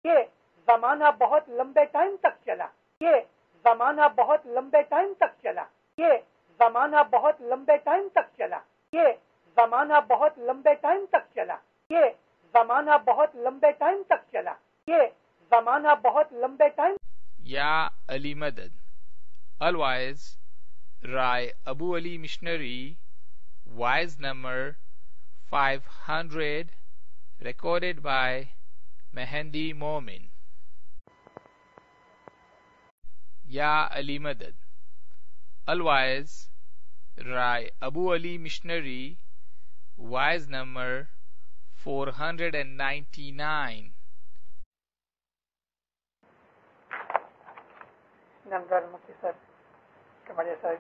یہ زمانہ بہت لمبے ٹائم تک چلا، یہ زمانہ بہت لمبے ٹائم تک چلا، یہ زمانہ بہت لمبے ٹائم تک چلا، یہ زمانہ بہت لمبے ٹائم تک چلا، یہ زمانہ بہت لمبے ٹائم تک چلا، یہ زمانہ بہت لمبے ٹائم. یا علی مدد. Otherwise, Rai Abu Ali Missionary, wise number 500, recorded by Mehendi Momin. Ya Ali Madad. Otherwise, Rai Abu Ali Missionary, wise number 499. نمدار مفتی صاحب، کماریہ صاحب،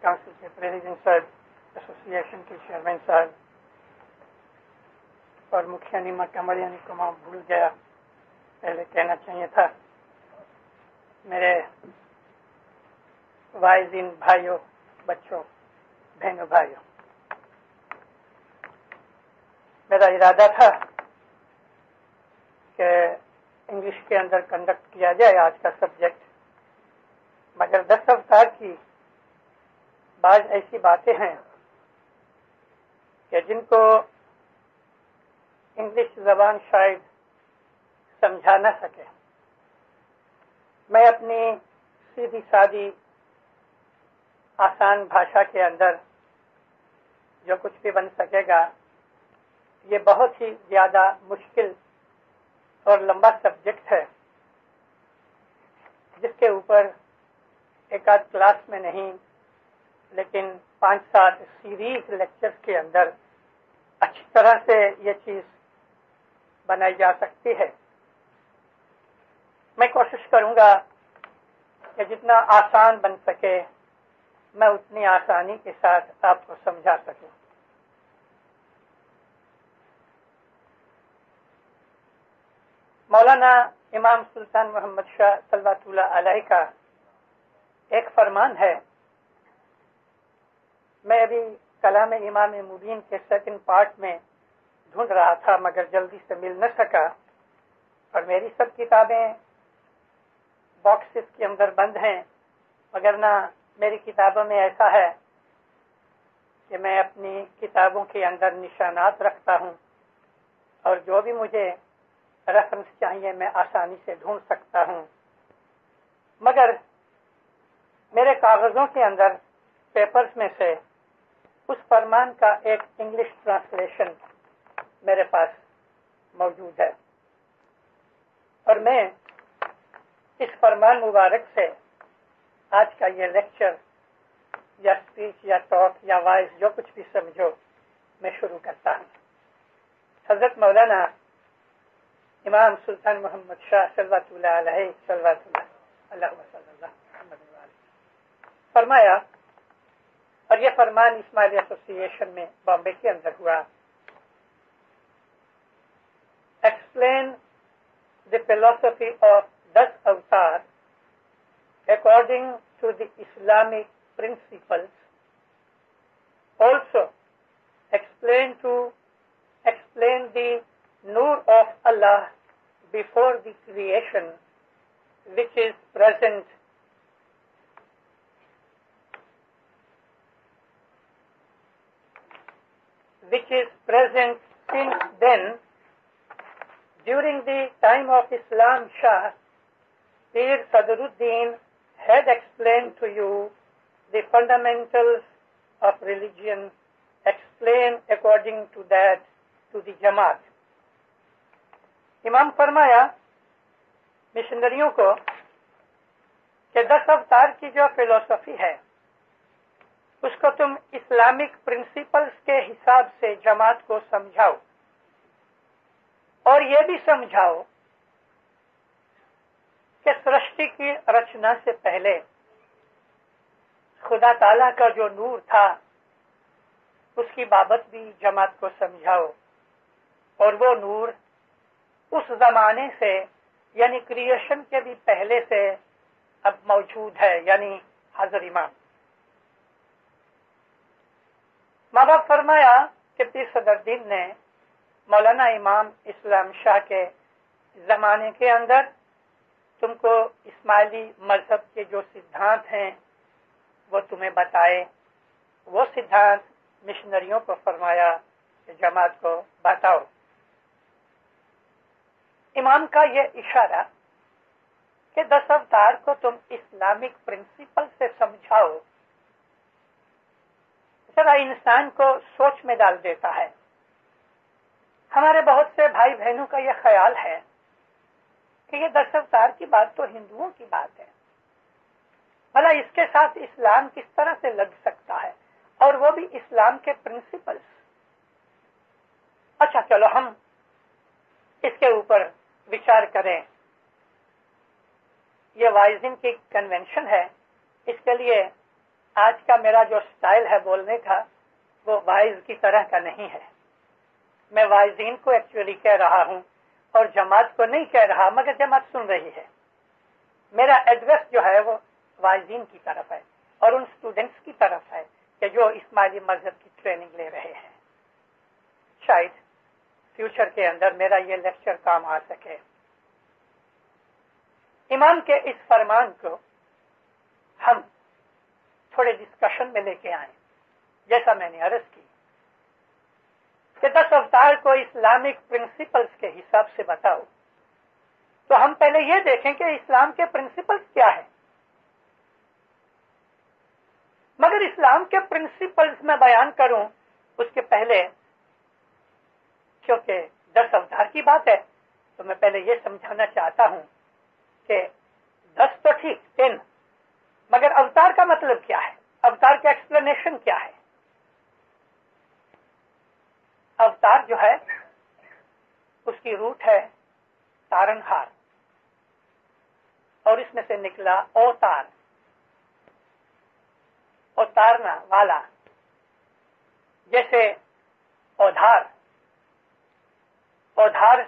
کونسل کے پریزیڈنٹ صاحب، ایسوسی ایشن کے چیئرمین صاحب اور مکھیا نیما کماریہ نے کو بھول گیا، پہلے کہنا چاہیے تھا. میرے وائزین بھائیوں، بچوں، بہنوں، بھائیوں، میرا ارادہ تھا کہ انگلش کے اندر کنڈکٹ کیا جائے آج کا سبجیکٹ، مگر 10 اوتار کی بعض ایسی باتیں ہیں کہ جن کو انگلش زبان شاید سمجھا نہ سکے. میں اپنی سیدھی سادی آسان بھاشا کے اندر جو کچھ بھی بن سکے گا، یہ بہت ہی زیادہ مشکل اور لمبا سبجیکٹ ہے جس کے اوپر ایک آدھ کلاس میں نہیں لیکن 5-7 سیریز لیکچرز کے اندر اچھی طرح سے یہ چیز بنائی جا سکتی ہے. میں کوشش کروں گا کہ جتنا آسان بن سکے میں اتنی آسانی کے ساتھ آپ کو سمجھا سکوں. مولانا امام سلطان محمد شاہ صلوات اللہ علیہ کا ایک فرمان ہے. میں ابھی کلام امام مبین کے سیکنڈ پارٹ میں ڈھونڈ رہا تھا مگر جلدی سے مل نہ سکا، اور میری سب کتابیں باکسز کے اندر بند ہیں، مگر نہ میری کتابوں میں ایسا ہے کہ میں اپنی کتابوں کے اندر نشانات رکھتا ہوں اور جو بھی مجھے ریفرنس چاہیے میں آسانی سے ڈھونڈ سکتا ہوں. مگر میرے کاغذوں کے اندر پیپرز میں سے اس فرمان کا ایک انگلش ٹرانسلیشن میرے پاس موجود ہے، اور میں اس فرمان مبارک سے آج کا یہ لیکچر یا اسپیچ یا ٹاک یا وائز جو کچھ بھی سمجھو میں شروع کرتا ہوں. حضرت مولانا امام سلطان محمد شاہ صلوات اللہ علیہ صلوات اللہ صلی اللہ محمد علیہ فرمایا، اور یہ فرمان اسماعیلی ایسوسی ایشن میں بامبے کے اندر ہوا. ایکسپلین دی فلاسفی آف 10 اوتار according to the Islamic principles. Also explain the Nur of Allah before the creation, which is present since then. During the time of Islam Shah, Pir Sadruddin had explained to you the fundamentals of religion. Explain according to that to the Jamaat. امام فرمایا مشنریوں کو کہ 10 اوتار کی جو فلسفی ہے اس کو تم اسلامک پرنسپلز کے حساب سے جماعت کو سمجھاؤ، اور یہ بھی سمجھاؤ کہ سرشٹی کی رچنا سے پہلے خدا تعالیٰ کا جو نور تھا اس کی بابت بھی جماعت کو سمجھاؤ، اور وہ نور اس زمانے سے یعنی کریشن کے بھی پہلے سے اب موجود ہے، یعنی حضرت امام. ماں باپ فرمایا کہ پیر صدر الدین نے مولانا امام اسلام شاہ کے زمانے کے اندر تم کو اسماعیلی مذہب کے جو سدھانت ہیں وہ تمہیں بتائے، وہ سدھانت مشنریوں کو فرمایا کہ جماعت کو بتاؤ۔ امام کا یہ اشارہ کہ 10 اوتار کو تم اسلامک پرنسپل سے سمجھاؤ، ذرا انسان کو سوچ میں ڈال دیتا ہے۔ ہمارے بہت سے بھائی بہنوں کا یہ خیال ہے کہ یہ 10 اوتار کی بات تو ہندوؤں کی بات ہے، بھلا اس کے ساتھ اسلام کس طرح سے لگ سکتا ہے، اور وہ بھی اسلام کے پرنسپلز۔ اچھا چلو ہم اس کے اوپر وچار کریں۔ یہ وائزن کی کنونشن ہے، اس کے لیے آج کا میرا جو سٹائل ہے بولنے کا وہ وائز کی طرح کا نہیں ہے۔ میں وائزین کو ایکچولی کہہ رہا ہوں اور جماعت کو نہیں کہہ رہا، مگر جماعت سن رہی ہے۔ میرا ایڈریس جو ہے وہ وائزین کی طرف ہے اور ان اسٹوڈنٹس کی طرف ہے کہ جو اسماعیلی مذہب کی ٹریننگ لے رہے ہیں۔ شاید فیوچر کے اندر میرا یہ لیکچر کام آ سکے۔ امام کے اس فرمان کو ہم تھوڑے ڈسکشن میں لے کے آئیں، جیسا میں نے عرض کی کہ 10 اوتار کو اسلامک پرنسپلز کے حساب سے بتاؤ، تو ہم پہلے یہ دیکھیں کہ اسلام کے پرنسپلز کیا ہیں۔ مگر اسلام کے پرنسپلز میں بیان کروں اس کے پہلے، کیونکہ 10 اوتار کی بات ہے تو میں پہلے یہ سمجھانا چاہتا ہوں کہ 10 تو ٹھیک 10، مگر اوتار کا مطلب کیا ہے، اوتار کا ایکسپلینیشن کیا ہے۔ اوتار جو ہے اس کی روٹ ہے تارن ہار، اور اس میں سے نکلا اوتار، اتارنا والا، جیسے اودھار، اودھار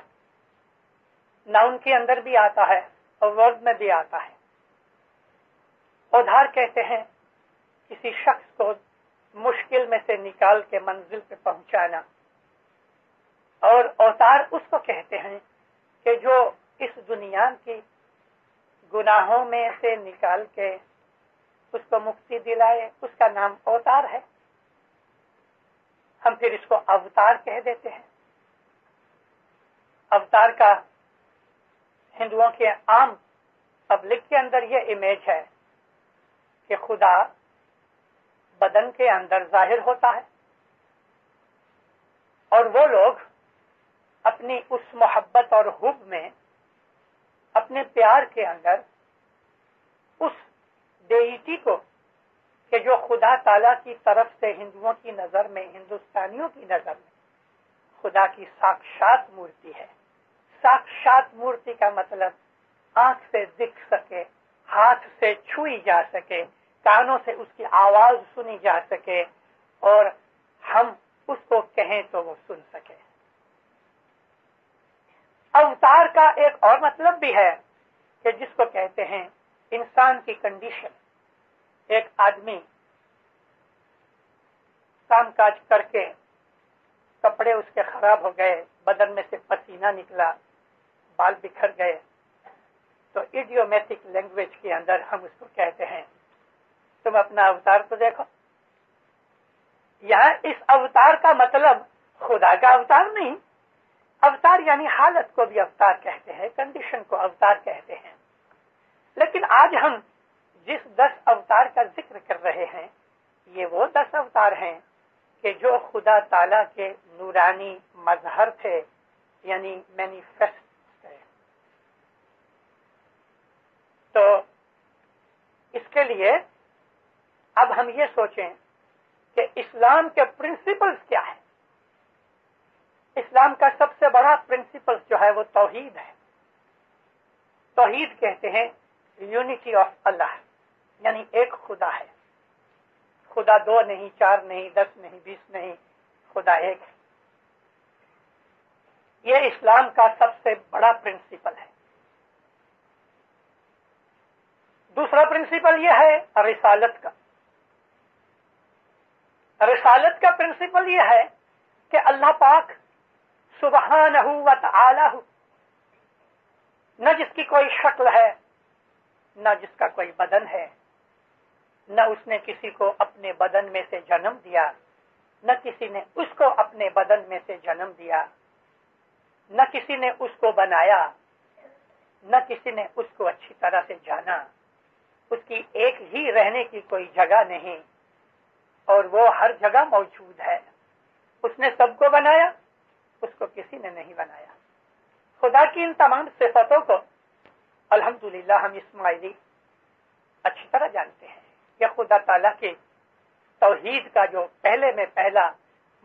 ناؤن کے اندر بھی آتا ہے اور ورب میں بھی آتا ہے۔ اودھار کہتے ہیں کسی شخص کو مشکل میں سے نکال کے منزل پہ پہنچانا، اور اوتار اس کو کہتے ہیں کہ جو اس دنیا کی گناہوں میں سے نکال کے اس کو مکتی دلائے، اس کا نام اوتار ہے۔ ہم پھر اس کو اوتار کہہ دیتے ہیں۔ اوتار کا ہندوؤں کے عام پبلک کے اندر یہ امیج ہے کہ خدا بدن کے اندر ظاہر ہوتا ہے، اور وہ لوگ اپنی اس محبت اور حب میں، اپنے پیار کے اندر اس ڈیٹی کو کہ جو خدا تعالی کی طرف سے ہندوؤں کی نظر میں، ہندوستانیوں کی نظر میں خدا کی ساکشات مورتی ہے۔ ساکشات مورتی کا مطلب آنکھ سے دکھ سکے، ہاتھ سے چھوئی جا سکے، کانوں سے اس کی آواز سنی جا سکے، اور ہم اس کو کہیں تو وہ سن سکے۔ اوتار کا ایک اور مطلب بھی ہے کہ جس کو کہتے ہیں انسان کی کنڈیشن۔ ایک آدمی کام کاج کر کے کپڑے اس کے خراب ہو گئے، بدن میں سے پسینہ نکلا، بال بکھر گئے، تو ایڈیومیٹک لینگویج کے اندر ہم اس کو کہتے ہیں تم اپنا اوتار کو دیکھو۔ یہاں اس اوتار کا مطلب خدا کا اوتار نہیں، اوتار یعنی حالت کو بھی اوتار کہتے ہیں، کنڈیشن کو اوتار کہتے ہیں۔ لیکن آج ہم جس 10 اوتار کا ذکر کر رہے ہیں یہ وہ 10 اوتار ہیں کہ جو خدا تعالی کے نورانی مظہر تھے، یعنی مینیفیسٹ تھے۔ تو اس کے لیے اب ہم یہ سوچیں کہ اسلام کے پرنسپلز کیا ہیں۔ اسلام کا سب سے بڑا پرنسپل جو ہے وہ توحید ہے۔ توحید کہتے ہیں یونٹی آف اللہ، یعنی ایک خدا ہے، خدا 2 نہیں، 4 نہیں، 10 نہیں، 20 نہیں، خدا ایک ہے۔ یہ اسلام کا سب سے بڑا پرنسپل ہے۔ دوسرا پرنسپل یہ ہے رسالت کا۔ رسالت کا پرنسپل یہ ہے کہ اللہ پاک सुबहानहू व तआलाहू, न जिसकी कोई शक्ल है, न जिसका कोई बदन है, न उसने किसी को अपने बदन में से जन्म दिया, न किसी ने उसको अपने बदन में से जन्म दिया, न किसी ने उसको बनाया, न किसी ने उसको अच्छी तरह से जाना। उसकी एक ही रहने की कोई जगह नहीं और वो हर जगह मौजूद है। उसने सबको बनाया, उसको किसी ने नहीं बनाया। खुदा की इन तमाम सिफतों को अल्हम्दुलिल्लाह हम इस्माइली अच्छी तरह जानते हैं। यह खुदा ताला के तौहीद का जो पहले में पहला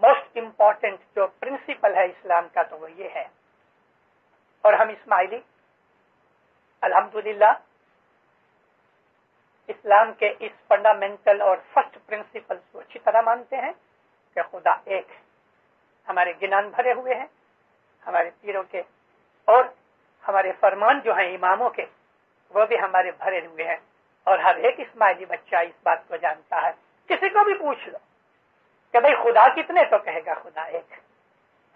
मोस्ट इम्पॉर्टेंट जो प्रिंसिपल है इस्लाम का, तो वो ये है। और हम इस्माइली अल्हम्दुलिल्लाह इस्लाम के इस फंडामेंटल और फर्स्ट प्रिंसिपल को अच्छी तरह मानते हैं कि खुदा एक है। हमारे गिनान भरे हुए हैं, हमारे पीरों के और हमारे फरमान जो हैं इमामों के, वो भी हमारे भरे हुए हैं। और हर एक इस्माइली बच्चा इस बात को जानता है। किसी को भी पूछ लो कि भाई खुदा कितने, तो कहेगा खुदा एक।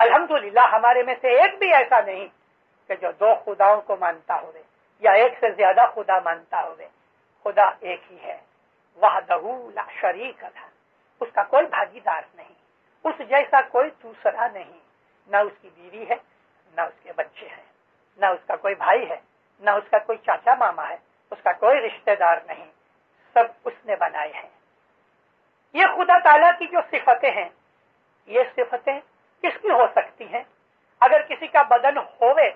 अल्हम्दुलिल्लाह हमारे में से एक भी ऐसा नहीं कि जो दो खुदाओं को मानता होवे या एक से ज्यादा खुदा मानता होवे। खुदा एक ही है, वहदहू ला शरीक लह, उसका कोई भागीदार नहीं, उस जैसा कोई दूसरा नहीं। न उसकी बीवी है, न उसके बच्चे हैं, न उसका कोई भाई है, न उसका कोई चाचा मामा है, उसका कोई रिश्तेदार नहीं, सब उसने बनाए हैं। ये खुदा ताला की जो सिफतें हैं, ये सिफतें किसकी हो सकती हैं? अगर किसी का बदन होवे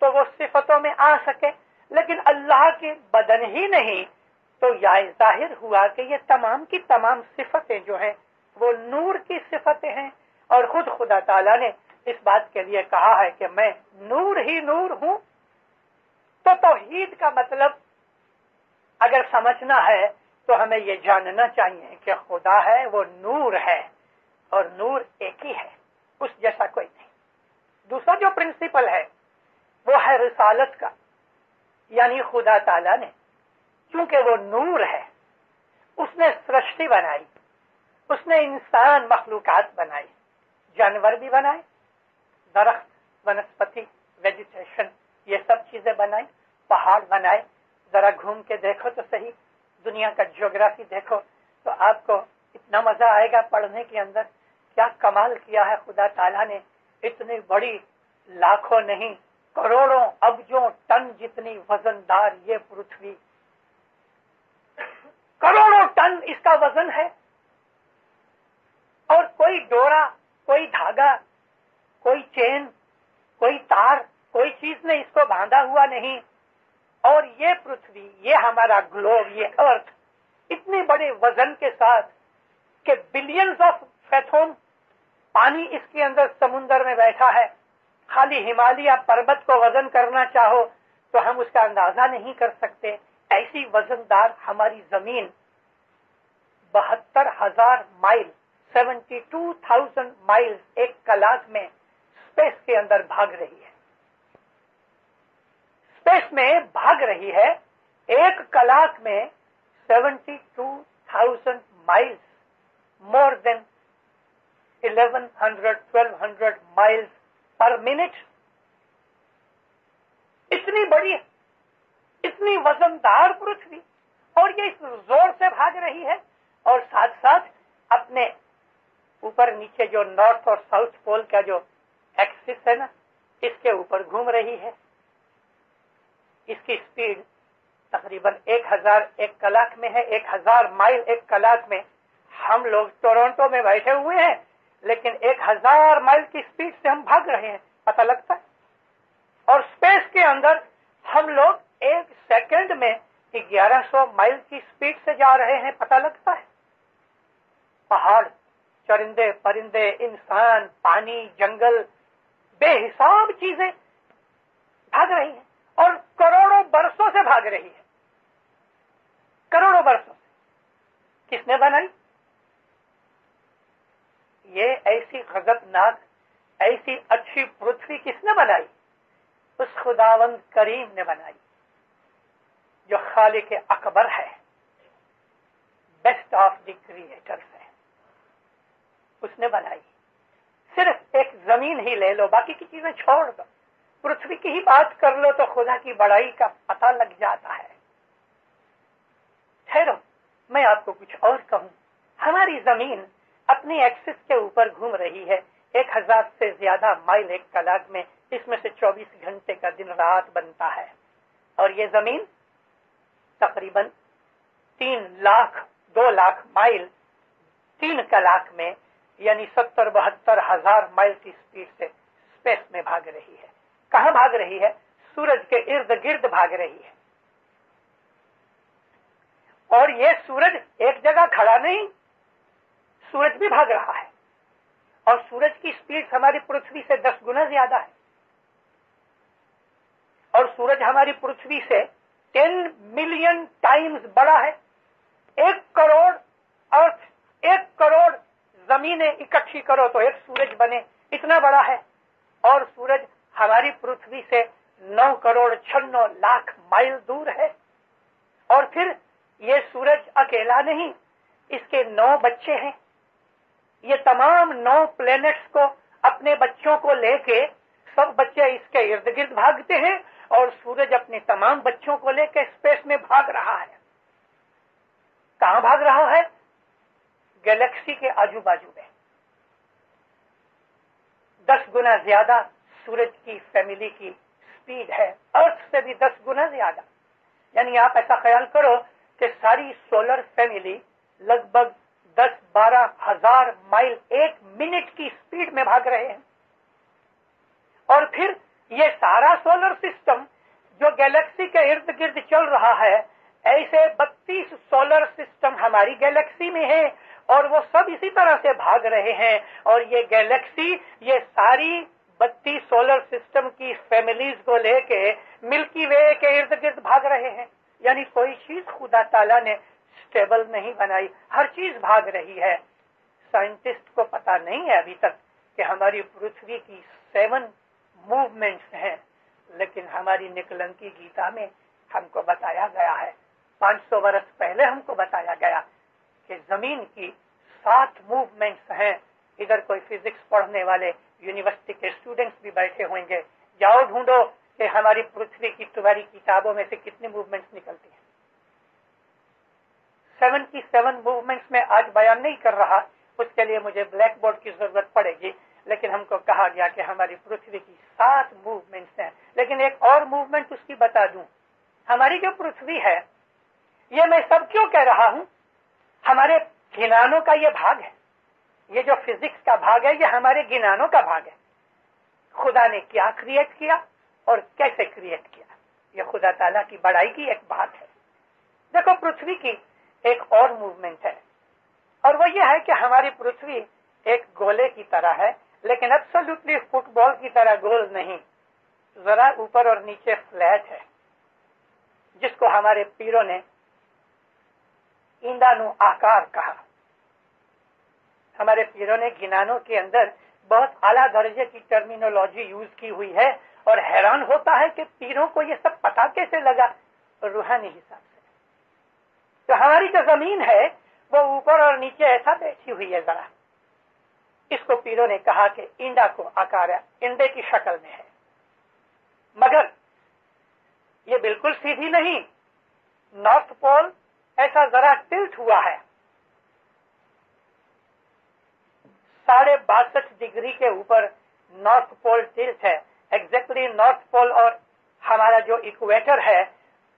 तो वो सिफतों में आ सके, लेकिन अल्लाह के बदन ही नहीं, तो यह जाहिर हुआ कि ये तमाम की तमाम सिफतें जो हैं वो नूर की सिफतें हैं। और खुद खुदा ताला ने इस बात के लिए कहा है कि मैं नूर ही नूर हूं। तो तौहीद का मतलब अगर समझना है तो हमें ये जानना चाहिए कि खुदा है वो नूर है और नूर एक ही है, उस जैसा कोई नहीं। दूसरा जो प्रिंसिपल है वो है रिसालत का, यानी खुदा ताला ने क्योंकि वो नूर है, उसने सृष्टि बनाई, उसने इंसान मखलूकात बनाई, जानवर भी बनाए, दरख्त, वनस्पति, वेजिटेशन, ये सब चीजें बनाई, पहाड़ बनाए। जरा घूम के देखो तो सही, दुनिया का ज्योग्राफी देखो तो आपको इतना मजा आएगा पढ़ने के अंदर। क्या कमाल किया है खुदा ताला ने। इतनी बड़ी लाखों नहीं करोड़ों अब्जों टन जितनी वजनदार ये पृथ्वी, करोड़ों टन इसका वजन है। और कोई डोरा, कोई धागा, कोई चेन, कोई तार, कोई चीज ने इसको बांधा हुआ नहीं। और ये पृथ्वी, ये हमारा ग्लोब, ये अर्थ इतने बड़े वजन के साथ कि बिलियंस ऑफ फैथोम पानी इसके अंदर समुंदर में बैठा है। खाली हिमालय पर्वत को वजन करना चाहो तो हम उसका अंदाजा नहीं कर सकते। ऐसी वजनदार हमारी जमीन 72,000 माइल, 72,000 माइल्स एक कलाक में स्पेस के अंदर भाग रही है। स्पेस में भाग रही है एक कलाक में 72,000 miles, more than 1100-1200 miles per minute. इतनी बड़ी, इतनी वजनदार पृथ्वी, और ये इस जोर से भाग रही है। और साथ साथ अपने ऊपर नीचे जो नॉर्थ और साउथ पोल का जो एक्सिस है ना, इसके ऊपर घूम रही है। इसकी स्पीड तकरीबन 1000 एक कलाक में है, 1000 माइल एक कलाक में। हम लोग टोरंटो में बैठे हुए हैं, लेकिन 1000 माइल की स्पीड से हम भाग रहे हैं, पता लगता है। और स्पेस के अंदर हम लोग एक सेकंड में 1100 माइल की स्पीड से जा रहे हैं, पता लगता है। पहाड़, चरिंदे परिंदे, इंसान, पानी, जंगल, बेहिसाब चीजें भाग रही हैं और करोड़ों बरसों से भाग रही है। करोड़ों बरसों से किसने बनाई? ये ऐसी गजबनाक, ऐसी अच्छी पृथ्वी किसने बनाई? उस खुदावंद करीम ने बनाई, जो खालिक अकबर है, बेस्ट ऑफ द क्रिएटर्स है। उसने बनाई, सिर्फ एक जमीन ही ले लो, बाकी की चीजें छोड़ दो, पृथ्वी की ही बात कर लो तो खुदा की बड़ाई का पता लग जाता है। ठहरो, मैं आपको कुछ और कहूं। हमारी जमीन अपनी एक्सिस के ऊपर घूम रही है 1000 से ज्यादा माइल एक कलाक में, इसमें से 24 घंटे का दिन रात बनता है। और ये जमीन तकरीबन 2 लाख माइल 3 कलाक में, यानी 70-72 हजार माइल की स्पीड से स्पेस में भाग रही है। कहां भाग रही है? सूरज के इर्द गिर्द भाग रही है। और ये सूरज एक जगह खड़ा नहीं, सूरज भी भाग रहा है। और सूरज की स्पीड हमारी पृथ्वी से 10 गुना ज्यादा है। और सूरज हमारी पृथ्वी से 10 मिलियन टाइम्स बड़ा है। 1 करोड़ अर्थ, 1 करोड़ जमीनें इकट्ठी करो तो एक सूरज बने, इतना बड़ा है। और सूरज हमारी पृथ्वी से 9 करोड़ 96 लाख माइल दूर है। और फिर ये सूरज अकेला नहीं, इसके 9 बच्चे हैं। ये तमाम 9 प्लैनेट्स को, अपने बच्चों को लेके, सब बच्चे इसके इर्द गिर्द भागते हैं और सूरज अपने तमाम बच्चों को लेकर स्पेस में भाग रहा है। कहां भाग रहा है? गैलेक्सी के आजू बाजू में। 10 गुना ज्यादा सूरज की फैमिली की स्पीड है, अर्थ से भी 10 गुना ज्यादा। यानी आप ऐसा ख्याल करो कि सारी सोलर फैमिली लगभग 10-12 हजार माइल 1 मिनट की स्पीड में भाग रहे हैं। और फिर ये सारा सोलर सिस्टम जो गैलेक्सी के इर्द गिर्द चल रहा है, ऐसे 32 सोलर सिस्टम हमारी गैलेक्सी में है और वो सब इसी तरह से भाग रहे हैं। और ये गैलेक्सी, ये सारी 32 सोलर सिस्टम की फैमिलीज को लेके मिल्की वे के इर्द गिर्द भाग रहे हैं। यानी कोई चीज खुदा ताला ने स्टेबल नहीं बनाई, हर चीज भाग रही है। साइंटिस्ट को पता नहीं है अभी तक कि हमारी पृथ्वी की 7 मूवमेंट्स हैं, लेकिन हमारी निकलंकी गीता में हमको बताया गया है, 500 वर्ष पहले हमको बताया गया कि जमीन की 7 मूवमेंट्स हैं। इधर कोई फिजिक्स पढ़ने वाले यूनिवर्सिटी के स्टूडेंट्स भी बैठे होंगे, जाओ ढूंढो कि हमारी पृथ्वी की तुम्हारी किताबों में से कितनी मूवमेंट्स निकलती हैं। 7 की 7 मूवमेंट्स में आज बयान नहीं कर रहा, उसके लिए मुझे ब्लैक बोर्ड की जरूरत पड़ेगी, लेकिन हमको कहा गया कि हमारी पृथ्वी की 7 मूवमेंट्स हैं। लेकिन एक और मूवमेंट उसकी बता दूं, हमारी जो पृथ्वी है, ये मैं सब क्यों कह रहा हूं, हमारे गिनानों का ये भाग है। ये जो फिजिक्स का भाग है, ये हमारे गिनानों का भाग है। खुदा ने क्या क्रिएट किया और कैसे क्रिएट किया, ये खुदा ताला की बड़ाई की एक बात है। देखो, पृथ्वी की एक और मूवमेंट है, और वो ये है कि हमारी पृथ्वी एक गोले की तरह है, लेकिन एब्सोल्युटली फुटबॉल की तरह गोल नहीं, जरा ऊपर और नीचे फ्लैट है, जिसको हमारे पीरों ने ईंदानु आकार कहा। हमारे पीरों ने गिनानों के अंदर बहुत आला दर्जे की टर्मिनोलॉजी यूज की हुई है, और हैरान होता है कि पीरों को ये सब पता कैसे लगा रूहानी हिसाब से। तो हमारी जो जमीन है वो ऊपर और नीचे ऐसा बैठी हुई है, जरा इसको पीरों ने कहा कि इंडा को आकार है, इंडे की शक्ल में है, मगर ये बिल्कुल सीधी नहीं। नॉर्थ पोल ऐसा जरा टिल्ट हुआ है, 62.5 डिग्री के ऊपर नॉर्थ पोल टिल्ट है। एग्जैक्टली नॉर्थ पोल और हमारा जो इक्वेटर है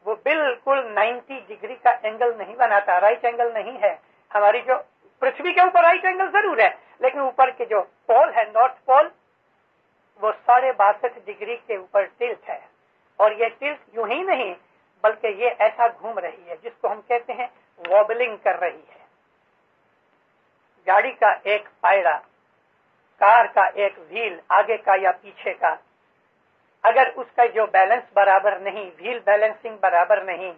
वो बिल्कुल 90 डिग्री का एंगल नहीं बनाता, राइट एंगल नहीं है। हमारी जो पृथ्वी के ऊपर राइट एंगल जरूर है, लेकिन ऊपर के जो पोल है, नॉर्थ पोल, वो 62.5 डिग्री के ऊपर टिल्ट है। और ये टिल्ट यूं ही नहीं, बल्कि ये ऐसा घूम रही है जिसको हम कहते हैं वॉबलिंग कर रही है। गाड़ी का एक पायरा, कार का एक व्हील, आगे का या पीछे का, अगर उसका जो बैलेंस बराबर नहीं, व्हील बैलेंसिंग बराबर नहीं,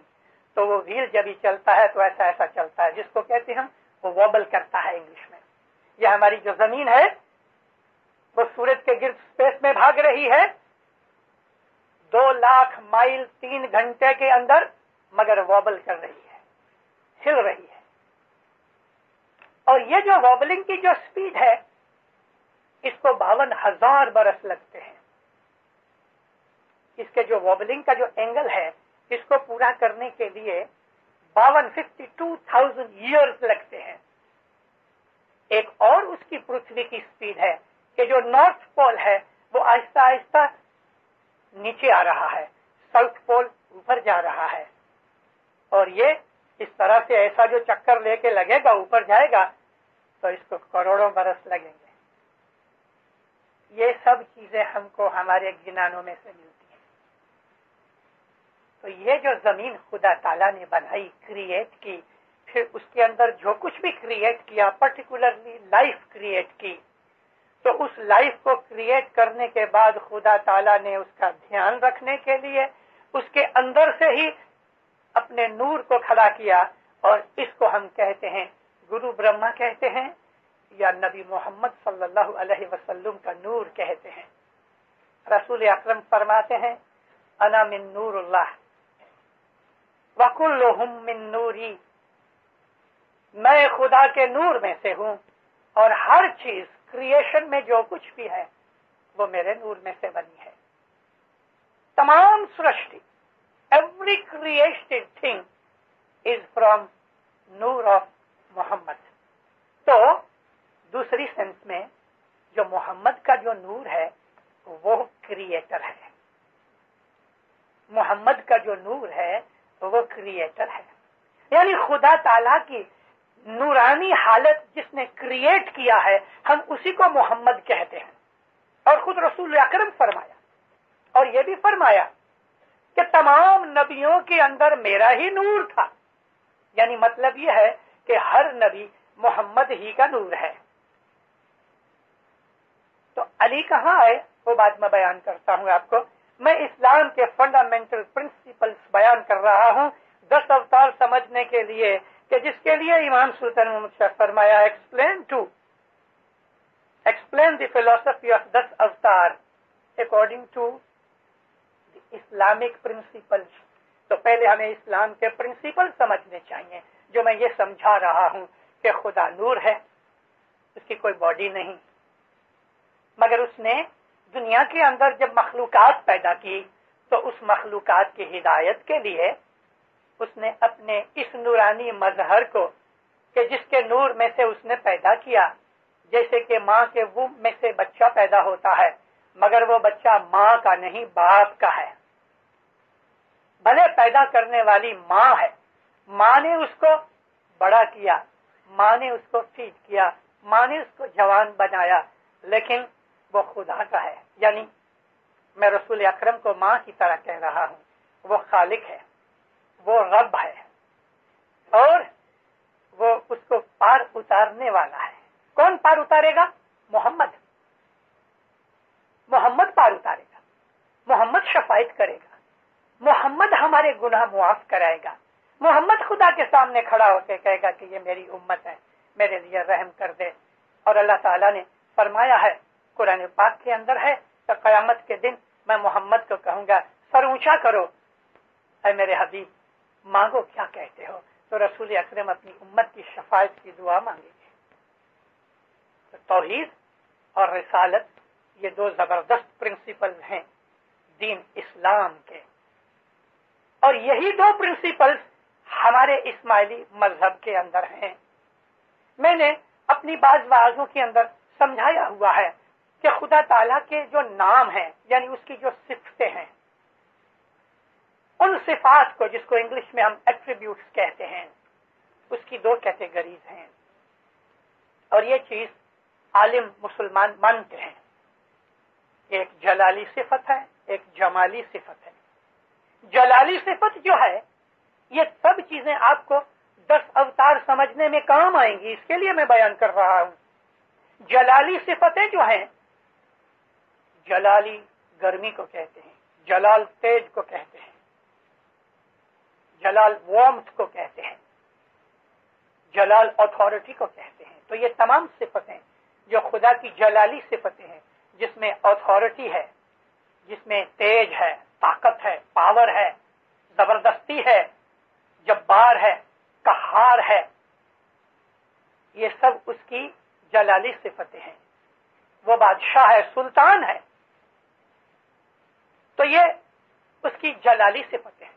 तो वो व्हील जब भी चलता है तो ऐसा ऐसा चलता है, जिसको कहते हैं हम वो वॉबल करता है इंग्लिश में। ये हमारी जो जमीन है वो सूरज के गिर्द स्पेस में भाग रही है 2 लाख माइल 3 घंटे के अंदर, मगर वॉबल कर रही है, हिल रही है। और ये जो वॉबलिंग की जो स्पीड है, इसको 52,000 बरस लगते हैं। इसके जो वॉबलिंग का जो एंगल है, इसको पूरा करने के लिए 52,000 ईयर्स लगते हैं। एक और उसकी पृथ्वी की स्पीड है कि जो नॉर्थ पोल है वो आहिस्ता आहिस्ता नीचे आ रहा है, साउथ पोल ऊपर जा रहा है, और ये इस तरह से ऐसा जो चक्कर लेके लगेगा ऊपर जाएगा तो इसको करोड़ों बरस लगेंगे। ये सब चीजें हमको हमारे गिनानों में से मिलती हैं। तो ये जो जमीन खुदा ताला ने बनाई, क्रिएट की, फिर उसके अंदर जो कुछ भी क्रिएट किया, पर्टिकुलरली लाइफ क्रिएट की, तो उस लाइफ को क्रिएट करने के बाद खुदा ताला ने उसका ध्यान रखने के लिए उसके अंदर से ही अपने नूर को खड़ा किया, और इसको हम कहते हैं, गुरु ब्रह्मा कहते हैं या नबी मोहम्मद सल्लल्लाहु अलैहि वसल्लम का नूर कहते हैं। रसूल अकरम फरमाते हैं, अना मिन नूरुल्लाह व कुल्लुहुम मिन नूरी, मैं खुदा के नूर में से हूं और हर चीज क्रिएशन में जो कुछ भी है वो मेरे नूर में से बनी है। तमाम सृष्टि, every created thing is from नूर ऑफ मोहम्मद। तो दूसरी सेंस में जो मोहम्मद का जो नूर है वो क्रिएटर है, मोहम्मद का जो नूर है वो क्रिएटर है। यानी खुदा ताला की नूरानी हालत जिसने क्रिएट किया है, हम उसी को मोहम्मद कहते हैं। और खुद रसूल अकरम फरमाया, और ये भी फरमाया कि तमाम नबियों के अंदर मेरा ही नूर था। यानी मतलब ये है कि हर नबी मोहम्मद ही का नूर है। तो अली कहाँ आए वो बात मैं बयान करता हूँ आपको। मैं इस्लाम के फंडामेंटल प्रिंसिपल्स बयान कर रहा हूँ 10 अवतार समझने के लिए, कि जिसके लिए इमाम सुल्तान मुझसे फरमाया, explain the philosophy of 10 avatar according to the Islamic principles. तो पहले हमें इस्लाम के प्रिंसिपल समझने चाहिए, जो मैं ये समझा रहा हूँ कि खुदा नूर है, उसकी कोई बॉडी नहीं, मगर उसने दुनिया के अंदर जब मखलूकात पैदा की तो उस मखलूकात की हिदायत के लिए उसने अपने इस नूरानी मजहर को, कि जिसके नूर में से उसने पैदा किया, जैसे कि माँ के वूम में से बच्चा पैदा होता है, मगर वो बच्चा माँ का नहीं बाप का है। भले पैदा करने वाली माँ है, माँ ने उसको बड़ा किया, माँ ने उसको फीड किया, माँ ने उसको जवान बनाया, लेकिन वो खुदा का है। यानी मैं रसूल अकरम को माँ की तरह कह रहा हूँ, वो खालिक है, वो रब है, और वो उसको पार उतारने वाला है। कौन पार उतारेगा? मोहम्मद। मोहम्मद पार उतारेगा, मोहम्मद शफायत करेगा, मोहम्मद हमारे गुनाह मुआफ कराएगा। मोहम्मद खुदा के सामने खड़ा होकर कहेगा कि ये मेरी उम्मत है, मेरे लिए रहम कर दे। और अल्लाह ताला ने फरमाया है, कुरान पाक के अंदर है, तो कयामत के दिन मैं मोहम्मद को कहूंगा, सर ऊंचा करो, ऐ मेरे हबीब, मांगो क्या कहते हो। तो रसूल अकरम अपनी उम्मत की शफायत की दुआ मांगेंगे। तो तौहीद और रिसालत, ये दो जबरदस्त प्रिंसिपल हैं दीन इस्लाम के, और यही दो प्रिंसिपल्स हमारे इस्माइली मजहब के अंदर हैं। मैंने अपनी बाज वाज़ों के अंदर समझाया हुआ है कि खुदा ताला के जो नाम हैं, यानी उसकी जो सिफतें हैं, उन सिफात को, जिसको इंग्लिश में हम एट्रीब्यूट्स कहते हैं, उसकी दो कैटेगरीज हैं। और ये चीज आलिम मुसलमान मानते हैं। एक जलाली सिफत है, एक जमाली सिफत है। जलाली सिफत जो है, ये सब चीजें आपको 10 अवतार समझने में काम आएंगी, इसके लिए मैं बयान कर रहा हूं। जलाली सिफतें जो हैं, जलाली गर्मी को कहते हैं, जलाल तेज को कहते हैं, जलाल वार्मथ को कहते हैं, जलाल अथॉरिटी को कहते हैं। तो ये तमाम सिफतें जो खुदा की जलाली सिफतें हैं, जिसमें अथॉरिटी है, जिसमें तेज है, ताकत है, पावर है, जबरदस्ती है, जब्बार है, कहार है, ये सब उसकी जलाली सिफतें हैं। वो बादशाह है, सुल्तान है। तो ये उसकी जलाली सिफतें हैं।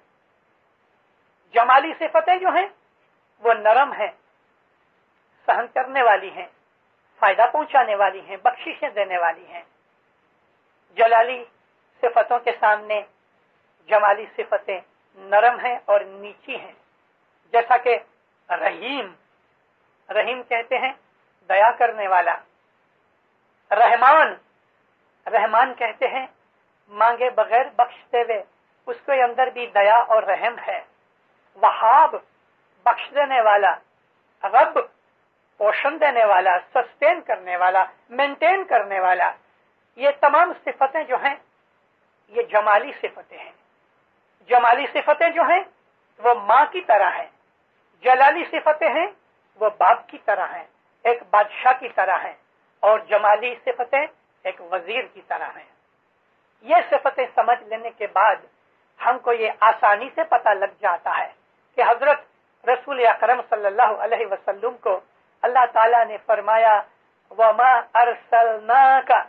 जमाली सिफतें जो हैं वो नरम हैं, सहन करने वाली हैं, फायदा पहुंचाने वाली हैं, बख्शिशें देने वाली हैं। जलाली सिफतों के सामने जमाली सिफतें नरम हैं और नीची हैं। जैसा कि रहीम, रहीम कहते हैं दया करने वाला। रहमान, रहमान कहते हैं मांगे बगैर बख्श देवे, उसके अंदर भी दया और रहम है। वहाब, बख्श देने वाला। रब, पोषण देने वाला, सस्टेन करने वाला, मेंटेन करने वाला। ये तमाम सिफतें जो हैं ये जमाली सिफतें हैं। जमाली सिफतें जो हैं वो माँ की तरह हैं। जलाली सिफतें हैं वो बाप की तरह हैं, एक बादशाह की तरह हैं। और जमाली सिफतें एक वजीर की तरह हैं। ये सिफतें समझ लेने के बाद हमको ये आसानी से पता लग जाता है कि हजरत रसूल अकरम सल्लल्लाहु अलैहि वसल्लम को अल्लाह ताला ने फरमाया, वमा अरसलनाका,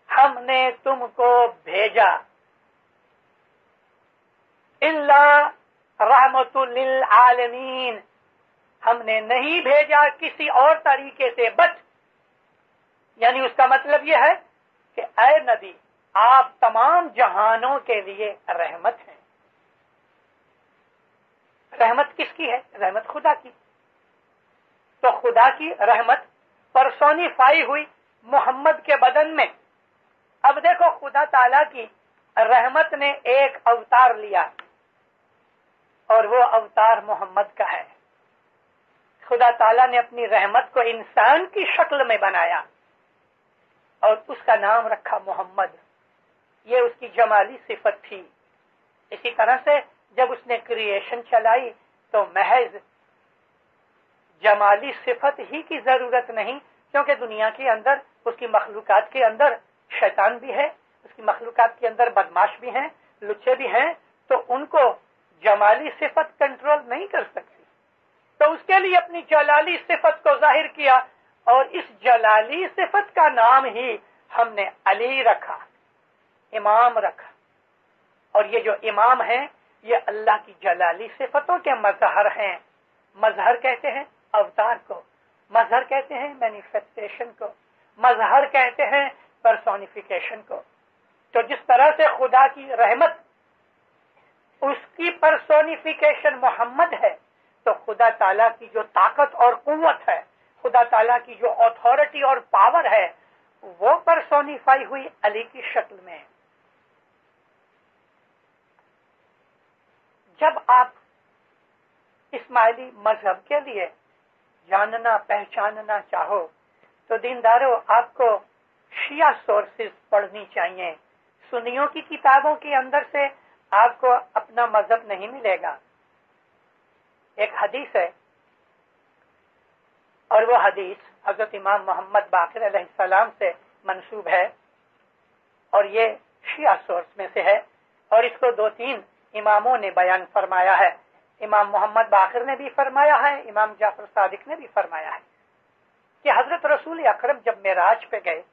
हमने तुमको भेजा, इल्ला रहमतुल लिल आलमीन, हमने नहीं भेजा किसी और तरीके से, बट यानी उसका मतलब यह है कि ऐ नबी आप तमाम जहानों के लिए रहमत हैं। रहमत किसकी है? रहमत खुदा की। तो खुदा की रहमत पर्सोनिफाई हुई मोहम्मद के बदन में। अब देखो खुदा ताला की रहमत ने एक अवतार लिया और वो अवतार मोहम्मद का है। खुदा ताला ने अपनी रहमत को इंसान की शक्ल में बनाया और उसका नाम रखा मोहम्मद। ये उसकी जमाली सिफत थी। इसी तरह से जब उसने क्रिएशन चलाई तो महज जमाली सिफत ही की जरूरत नहीं, क्योंकि दुनिया के अंदर उसकी मखलूकात के अंदर शैतान भी है, उसकी मखलूकात के अंदर बदमाश भी हैं, लुच्चे भी हैं, तो उनको जमाली सिफत कंट्रोल नहीं कर सकती। तो उसके लिए अपनी जलाली सिफत को जाहिर किया और इस जलाली सिफत का नाम ही हमने अली रखा, इमाम रखा। और ये जो इमाम है ये अल्लाह की जलाली सिफतों के मजहर हैं। मजहर कहते हैं अवतार को, मजहर कहते हैं मैनिफेस्टेशन को, मजहर कहते हैं पर्सोनिफिकेशन को। तो जिस तरह से खुदा की रहमत उसकी पर्सोनिफिकेशन मोहम्मद है, तो खुदा ताला की जो ताकत और कुव्वत है, खुदा ताला की जो अथॉरिटी और पावर है, वो पर्सोनिफाई हुई अली की शक्ल में। जब आप इस्माइली मजहब के लिए जानना पहचानना चाहो तो दीनदारों आपको शिया सोर्सेज पढ़नी चाहिए। सुन्नियों की किताबों के अंदर से आपको अपना मजहब नहीं मिलेगा। एक हदीस है और वो हदीस हजरत इमाम मोहम्मद बाकिर अलैहिस्सलाम से मंसूब है और ये शिया सोर्स में से है और इसको 2-3 इमामों ने बयान फरमाया है। इमाम मोहम्मद बाकिर ने भी फरमाया है, इमाम जाफर सादिक ने भी फरमाया है कि हजरत रसूल अकरम जब मेराज पे गए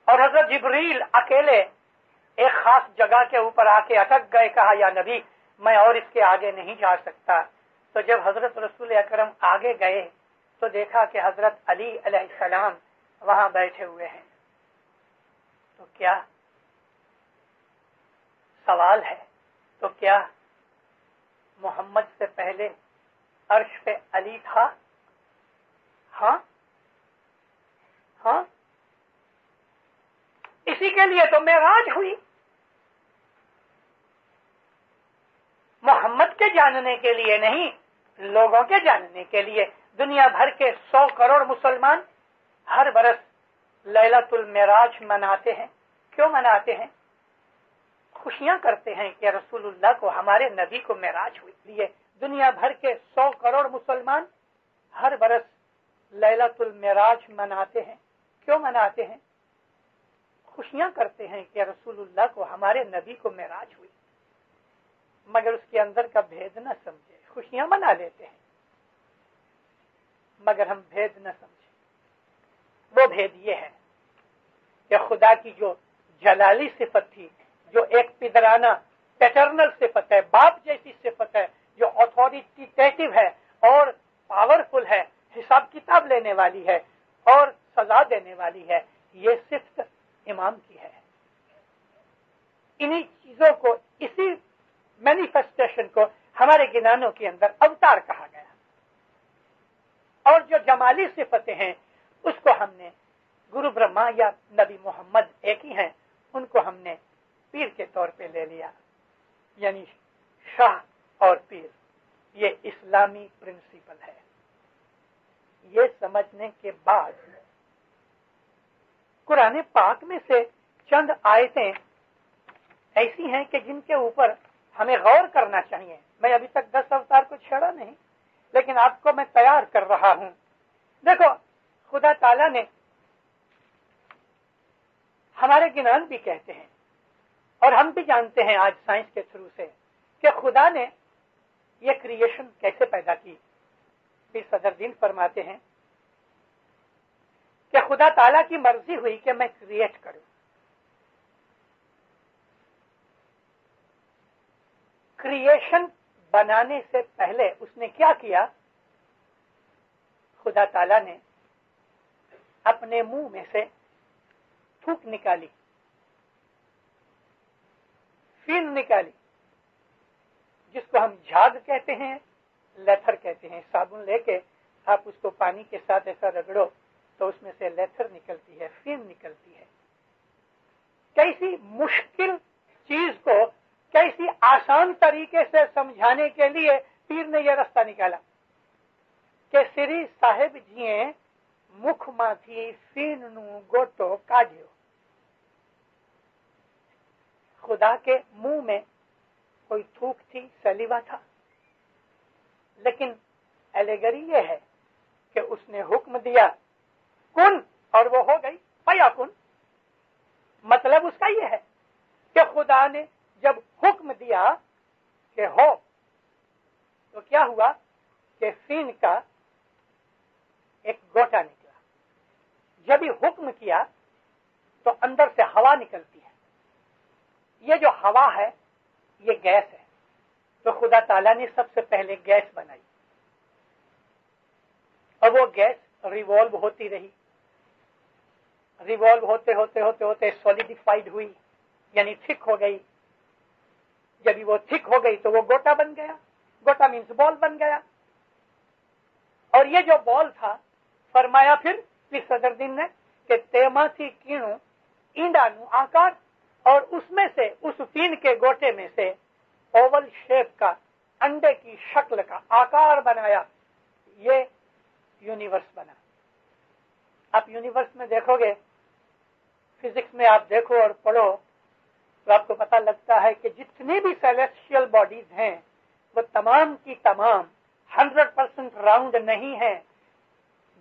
और हजरत जिब्रील अकेले एक खास जगह के ऊपर आके अटक गए, कहा या नबी मैं और इसके आगे नहीं जा सकता। तो जब हजरत रसूल अकरम आगे गए तो देखा कि हजरत अली अलैहिस्सलाम वहां बैठे हुए हैं। तो क्या सवाल है, तो क्या मोहम्मद से पहले अर्श पे अली था? हाँ हाँ, इसी के लिए तो मेराज हुई, मोहम्मद के जानने के लिए नहीं, लोगों के जानने के लिए। दुनिया भर के 100 करोड़ मुसलमान हर बरस लैलतुल मेराज मनाते हैं। क्यों मनाते हैं? खुशियां करते हैं कि रसूलुल्लाह को, हमारे नबी को मेराज हुई। लिए दुनिया भर के 100 करोड़ मुसलमान हर बरस लैलतुल मेराज मनाते हैं। क्यों मनाते हैं? खुशियां करते हैं कि रसूलुल्लाह को, हमारे नबी को मेराज हुई। मगर उसके अंदर का भेद न समझे, खुशियां मना लेते हैं मगर हम भेद न समझे। वो भेद ये है کہ خدا کی جو جلالی صفت تھی، جو ایک پدرانہ پیٹرنل صفت ہے، باپ جیسی صفت ہے، جو اتھارٹیٹیو ہے اور پاورفل ہے، حساب کتاب لینے والی ہے اور سزا دینے والی ہے، یہ صفت امام کی ہے. انہی چیزوں کو، اسی مینیفیسٹیشن کو ہمارے گنانوں کے اندر اوتار کہا گیا. اور جو جمالی صفتیں ہیں اس کو ہم نے گرو برہما یا نبی محمد ایک ہی ہیں، ان کو ہم نے پیر کے طور پہ لے لیا. یعنی شاہ اور پیر یہ اسلامی پرنسپل ہے. یہ سمجھنے کے بعد قرآن پاک میں سے چند آیتیں ایسی ہیں کہ جن کے اوپر ہمیں غور کرنا چاہیے. میں ابھی تک 10 اوتار کو چھیڑا نہیں، لیکن آپ کو میں تیار کر رہا ہوں. دیکھو، خدا تعالیٰ نے، ہمارے گنان بھی کہتے ہیں اور ہم بھی جانتے ہیں آج سائنس کے تھرو سے کہ خدا نے یہ کریشن کیسے پیدا کی. پھر صدر دین فرماتے ہیں کہ خدا تعالیٰ کی مرضی ہوئی کہ میں کریٹ کروں. کریشن بنانے سے پہلے اس نے کیا کیا؟ خدا تعالیٰ نے اپنے منہ میں سے تھوک نکالی، فین نکالی، جس کو ہم جھاگ کہتے ہیں، لیتھر کہتے ہیں. صابن لے کے آپ اس کو پانی کے ساتھ ایسا رگڑو تو اس میں سے لیتھر نکلتی ہے، فین نکلتی ہے. کیسی مشکل چیز کو کیسی آسان طریقے سے سمجھانے کے لیے پیر نے یہ رستہ نکالا کہ سری صاحب جیے مکھ ماتھی فین نو گوٹو کاجیو. خدا کے منہ میں کوئی تھوک تھی، سلیوا تھا، لیکن ایلیگری یہ ہے کہ اس نے حکم دیا کن اور وہ ہو گئی فیا کن. مطلب اس کا یہ ہے کہ خدا نے جب حکم دیا کہ ہو تو کیا ہوا کہ فین کا ایک گوٹا نکلا. جب ہی حکم کیا تو اندر سے ہوا نکلتی ہے. یہ جو ہوا ہے یہ گیس ہے. تو خدا تعالیٰ نے سب سے پہلے گیس بنائی اور وہ گیس ریوالو ہوتی رہی. ریوالو ہوتے ہوتے ہوتے ہوتے سولیڈیفائڈ ہوئی، یعنی تھک ہو گئی. جب وہ تھک ہو گئی تو وہ گوٹا بن گیا. گوٹا مینس بال بن گیا. اور یہ جو بال تھا، فرمایا پھر صدر دین نے کہ تیماسی کینو اینڈانو آکار، اور اس میں سے اس فین کے گوٹے میں سے اوول شیپ کا انڈے کی شکل کا آکار بنایا. یہ یونیورس بنا. آپ یونیورس میں دیکھو گے، فزکس میں آپ دیکھو اور پڑھو تو آپ کو پتہ لگتا ہے کہ جتنی بھی سیلیسٹیل باڈیز ہیں وہ تمام کی تمام 100% راؤنڈ نہیں ہیں.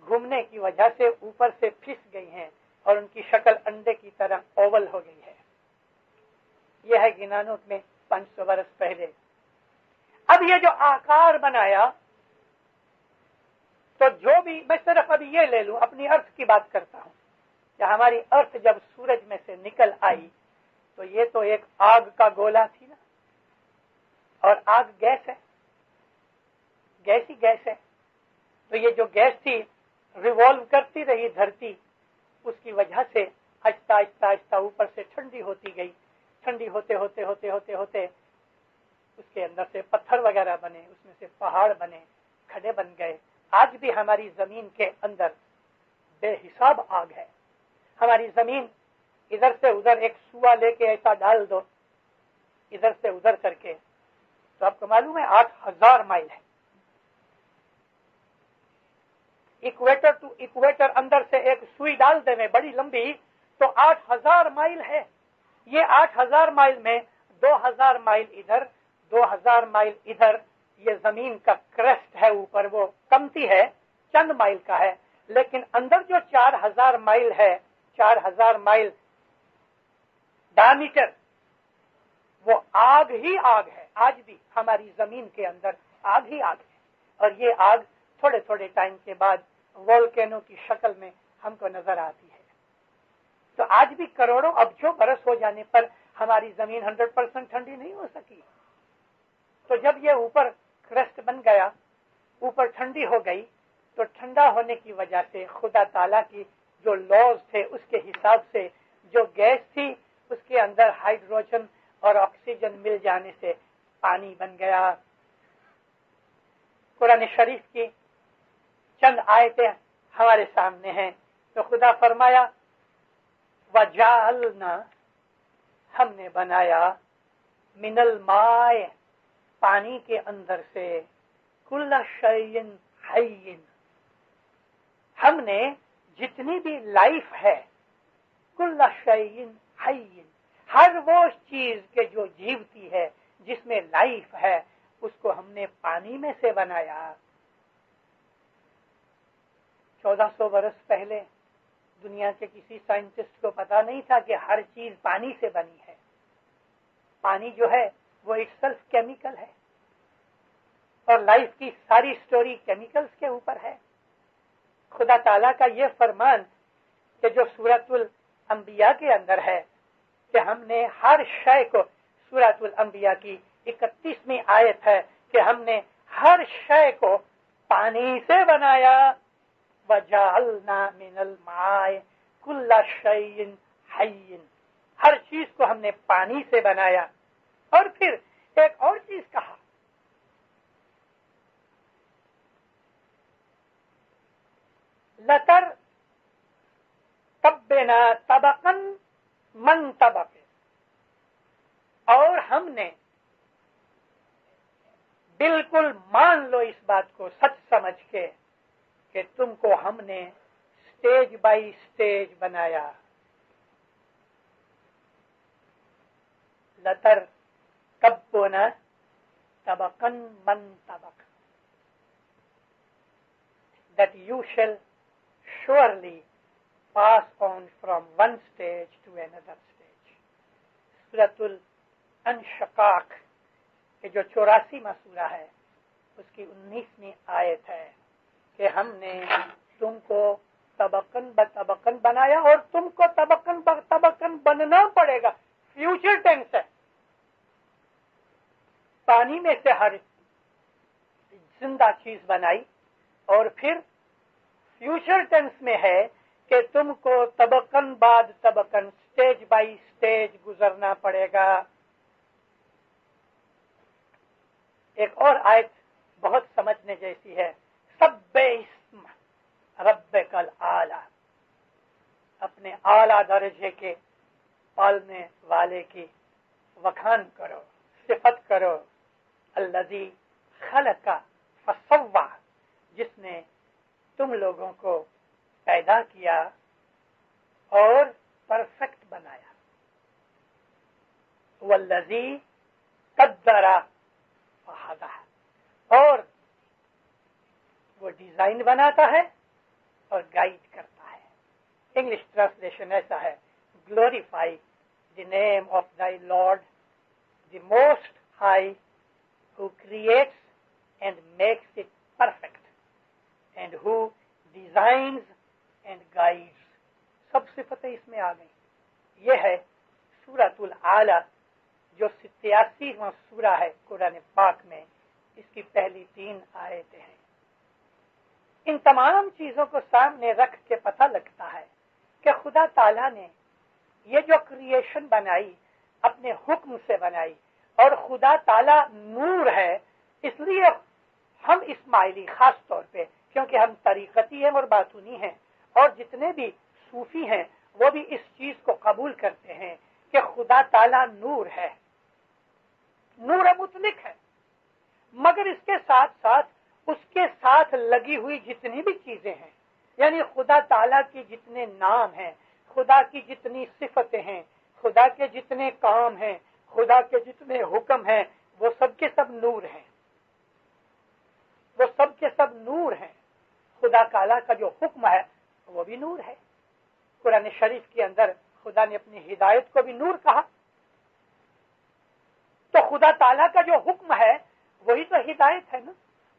گھومنے کی وجہ سے اوپر سے پھس گئی ہیں اور ان کی شکل انڈے کی طرح اوول ہو گئی ہے. یہ ہے گنانوں میں 500 برس پہلے. اب یہ جو آکار بنایا، تو جو بھی، میں صرف ابھی یہ لے لوں، اپنی ارتھ کی بات کرتا ہوں کہ ہماری ارتھ جب سورج میں سے نکل آئی تو یہ تو ایک آگ کا گولا تھی نا، اور آگ گیس ہے، گیس ہی گیس ہے. تو یہ جو گیس تھی ریوالو کرتی رہی دھرتی، اس کی وجہ سے آہستہ آہستہ آہستہ اوپر سے ٹھنڈی ہوتی گئی. ٹھنڈی ہوتے ہوتے ہوتے ہوتے ہوتے اس کے اندر سے پتھر وغیرہ بنے، اس میں سے پہاڑ بنے، کھڈے بن گئے. آج بھی ہماری زمین کے اندر بے حساب آگ ہے. ہماری زمین ادھر سے ادھر ایک سوا لے کے ایسا ڈال دو ادھر سے ادھر کر کے، تو آپ کو معلوم ہے 8000 مائل ہے. اکویٹر ٹو اکویٹر اندر سے ایک سوئی ڈال دے میں بڑی لمبی، تو 8000 مائل ہے. یہ 8000 مائل میں 2000 مائل ادھر، 2000 مائل ادھر. یہ زمین کا کرسٹ ہے اوپر، وہ کمتی ہے، چند مائل کا ہے، لیکن اندر جو 4000 مائل ہے، 4000 مائل ڈامیٹر، وہ آگ ہی آگ ہے. آج بھی ہماری زمین کے اندر آگ ہی آگ ہے. اور یہ آگ تھوڑے تھوڑے ٹائم کے بعد والکینو کی شکل میں हमको नजर आती है। तो आज भी करोड़ों अब्जों बरस हो जाने पर हमारी जमीन 100% ठंडी नहीं हो सकी। तो जब ये ऊपर क्रस्ट बन गया, ऊपर ठंडी हो गई, तो ठंडा होने की वजह से खुदा ताला की जो लॉज थे उसके हिसाब से जो गैस थी उसके अंदर हाइड्रोजन और ऑक्सीजन मिल जाने से पानी बन गया। कुरान शरीफ की चंद आयतें हमारे सामने हैं। तो खुदा फरमाया वजालना, हमने बनाया, मिनल माय, पानी के अंदर से, कुल्ला शैइन हय्यिन, हमने जितनी भी लाइफ है, कुल्ला शैइन हय्यिन, हर वो चीज के जो जीवती है जिसमें लाइफ है उसको हमने पानी में से बनाया। 1400 वर्ष पहले दुनिया के किसी साइंटिस्ट को पता नहीं था कि हर चीज पानी से बनी है। पानी जो है वो इटसेल्फ केमिकल है और लाइफ की सारी स्टोरी केमिकल्स के ऊपर है। खुदा ताला का ये फरमान कि जो सूरतुल अंबिया के अंदर है कि हमने हर शय को, सूरतुल अंबिया की 31वीं आयत है कि हमने हर शय को पानी से बनाया। वजालना मिनल माय कुल्ला शैइन हय्यिन, हर चीज को हमने पानी से बनाया। और फिर एक और चीज कहा, लतर तब्बेना तबकन मन तबके, और हमने बिल्कुल मान लो इस बात को सच समझ के कि तुमको हमने स्टेज बाय स्टेज बनाया। लतर तब्बेना तबकन मन तबक, that you shall surely pass on from one stage to another stage। सूरतुल अनशकाक के जो 84वां सूरा है उसकी 19वीं आयत है कि हमने तुमको तबकन ब तबकन बनाया और तुमको तबकन ब तबकन बनना पड़ेगा। फ्यूचर टेंस है। पानी में से हर जिंदा चीज बनाई और फिर फ्यूचर टेंस में है कि तुमको तबकन बाद तबकन, स्टेज बाय स्टेज गुजरना पड़ेगा। एक और आयत बहुत समझने जैसी है, सब्बे इस्म रब्बिकल आला, अपने आला दर्जे के पालने वाले की वखान करो, सिफत करो। अल्लज़ी खलका फसव्वा, जिसने तुम लोगों को पैदा किया और परफेक्ट बनाया। वल्लज़ी कद्दरा फहदा, और वो डिजाइन बनाता है और गाइड करता है। इंग्लिश ट्रांसलेशन ऐसा है, glorify the name of thy Lord the most high who creates and makes it perfect and who designs and guides। सब सिफतें इसमें आ गई। यह है सूरतुल आला जो 87वां सूरा है कुरान पाक में, इसकी पहली 3 आयतें हैं। इन तमाम चीजों को सामने रख के पता लगता है कि खुदा ताला ने ये जो क्रिएशन बनाई अपने हुक्म से बनाई, और खुदा ताला नूर है, इसलिए हम इस्माइली खास तौर पे, क्योंकि हम तरीकती हैं और बातूनी हैं, और जितने भी सूफी हैं वो भी इस चीज को कबूल करते हैं कि खुदा ताला नूर है, नूर मुतलिक है। मगर इसके साथ साथ उसके साथ लगी हुई जितनी भी चीजें हैं, यानी खुदा ताला की जितने नाम हैं, खुदा की जितनी सिफतें हैं, खुदा के जितने काम हैं, खुदा के जितने हुक्म हैं, वो सब के सब नूर हैं, वो सब के सब नूर हैं। खुदा ताला का जो हुक्म है वो भी नूर है। कुरान शरीफ के अंदर खुदा ने अपनी हिदायत को भी नूर कहा। तो खुदा ताला का जो हुक्म है वही तो हिदायत है ना।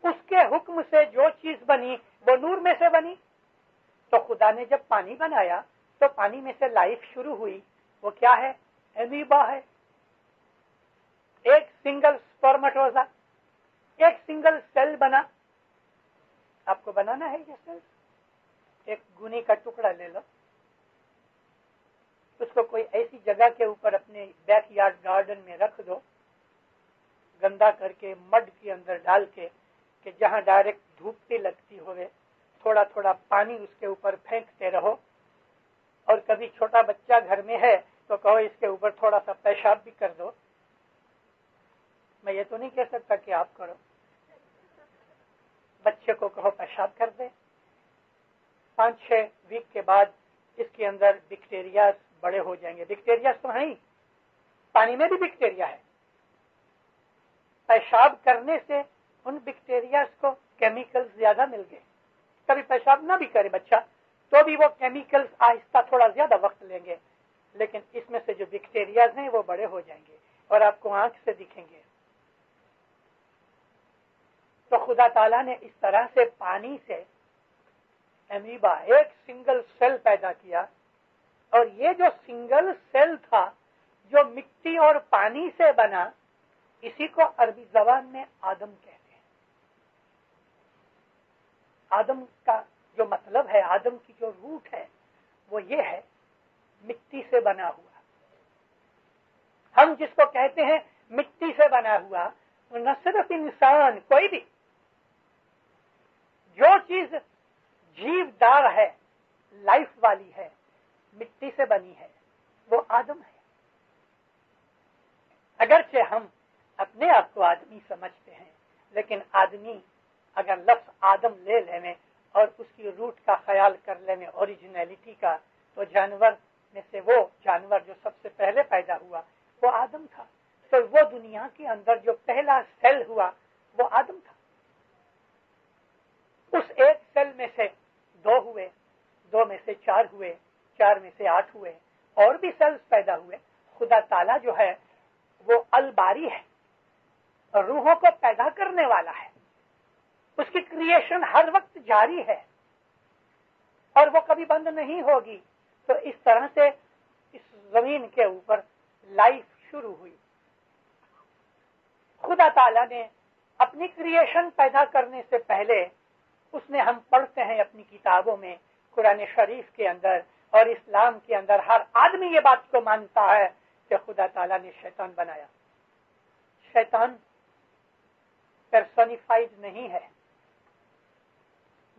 उसके हुक्म से जो चीज बनी वो नूर में से बनी। تو خدا نے جب پانی بنایا تو پانی میں سے لائف شروع ہوئی. وہ کیا ہے؟ امیبا ہے. ایک سنگل سپرمٹوزا، ایک سنگل سیل بنا. آپ کو بنانا ہے یہ سیل؟ ایک گنی کا ٹکڑا لے لو، اس کو کوئی ایسی جگہ کے اوپر اپنے بیک یارڈ گارڈن میں رکھ دو، گندا کر کے مڈ کے اندر ڈال کے، کہ جہاں ڈائریکٹ دھوپ بھی لگتی ہوئے، تھوڑا تھوڑا پانی اس کے اوپر پھینکتے رہو. اور کبھی چھوٹا بچہ گھر میں ہے تو کہو اس کے اوپر تھوڑا سا پیشاب بھی کر دو. میں یہ تو نہیں کہہ سکتا کہ آپ کرو. بچے کو کہو پیشاب کر دے. 5-6 ویک کے بعد اس کے اندر بیکٹیریاز بڑے ہو جائیں گے. بیکٹیریاز تو ہیں، پانی میں بھی بیکٹیریا ہے. پیشاب کرنے سے ان بیکٹیریاز کو کیمیکل زیادہ مل گئے. کبھی پیشاب نہ بھی کرے بچہ تو بھی وہ کیمیکلز آہستہ تھوڑا زیادہ وقت لیں گے، لیکن اس میں سے جو بیکٹیریاز ہیں وہ بڑے ہو جائیں گے اور آپ کو آنکھ سے دکھیں گے. تو خدا تعالیٰ نے اس طرح سے پانی سے امیبا، ایک سنگل سیل پیدا کیا. اور یہ جو سنگل سیل تھا جو مٹی اور پانی سے بنا، اسی کو عربی زبان میں آدم کہتے ہیں. آدم کا جو مطلب ہے، آدم کی جو روٹ ہے وہ یہ ہے مٹی سے بنا ہوا. ہم جس کو کہتے ہیں مٹی سے بنا ہوا، وہ نہ صرف انسان، کوئی بھی جو چیز جیو دار ہے، لائف والی ہے، مٹی سے بنی ہے، وہ آدم ہے. اگرچہ ہم اپنے آپ کو آدمی سمجھتے ہیں، لیکن آدمی اگر لفظ آدم لے لینے اور اس کی روٹ کا خیال کر لینے، اوریجنیلٹی کا، تو جانور میں سے وہ جانور جو سب سے پہلے پیدا ہوا وہ آدم تھا. تو وہ دنیا کے اندر جو پہلا سیل ہوا وہ آدم تھا. اس ایک سیل میں سے 2 ہوئے، 2 میں سے 4 ہوئے، 4 میں سے 8 ہوئے، اور بھی سیلز پیدا ہوئے. خدا تعالیٰ جو ہے وہ الباری ہے، روحوں کو پیدا کرنے والا ہے. اس کی کریشن ہر وقت جاری ہے اور وہ کبھی بند نہیں ہوگی. تو اس طرح سے اس زمین کے اوپر لائف شروع ہوئی. خدا تعالیٰ نے اپنی کریشن پیدا کرنے سے پہلے، اس نے، ہم پڑھتے ہیں اپنی کتابوں میں، قرآن شریف کے اندر اور اسلام کے اندر، ہر آدمی یہ بات کو مانتا ہے کہ خدا تعالیٰ نے شیطان بنایا. شیطان پرسونیفائڈ نہیں ہے.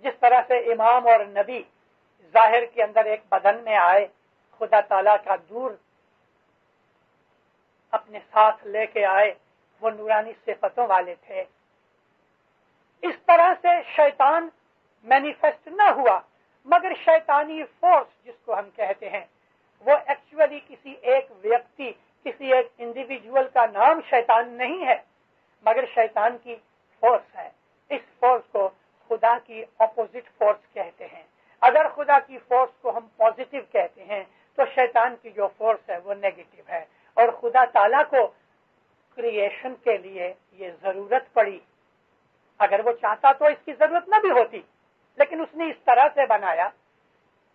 جس طرح سے امام اور نبی ظاہر کے اندر ایک بدن میں آئے، خدا تعالیٰ کا دور اپنے ساتھ لے کے آئے، وہ نورانی صفتوں والے تھے. اس طرح سے شیطان مینیفیسٹ نہ ہوا، مگر شیطانی فورس جس کو ہم کہتے ہیں، وہ ایکچولی کسی ایک ویکتی، کسی ایک انڈیویجول کا نام شیطان نہیں ہے، مگر شیطان کی فورس ہے. اس فورس کو خدا کی اپوزٹ فورس کہتے ہیں. اگر خدا کی فورس کو ہم پازیٹیو کہتے ہیں تو شیطان کی جو فورس ہے وہ نیگیٹو ہے. اور خدا تعالیٰ کو کریشن کے لیے یہ ضرورت پڑی. اگر وہ چاہتا تو اس کی ضرورت نہ بھی ہوتی، لیکن اس نے اس طرح سے بنایا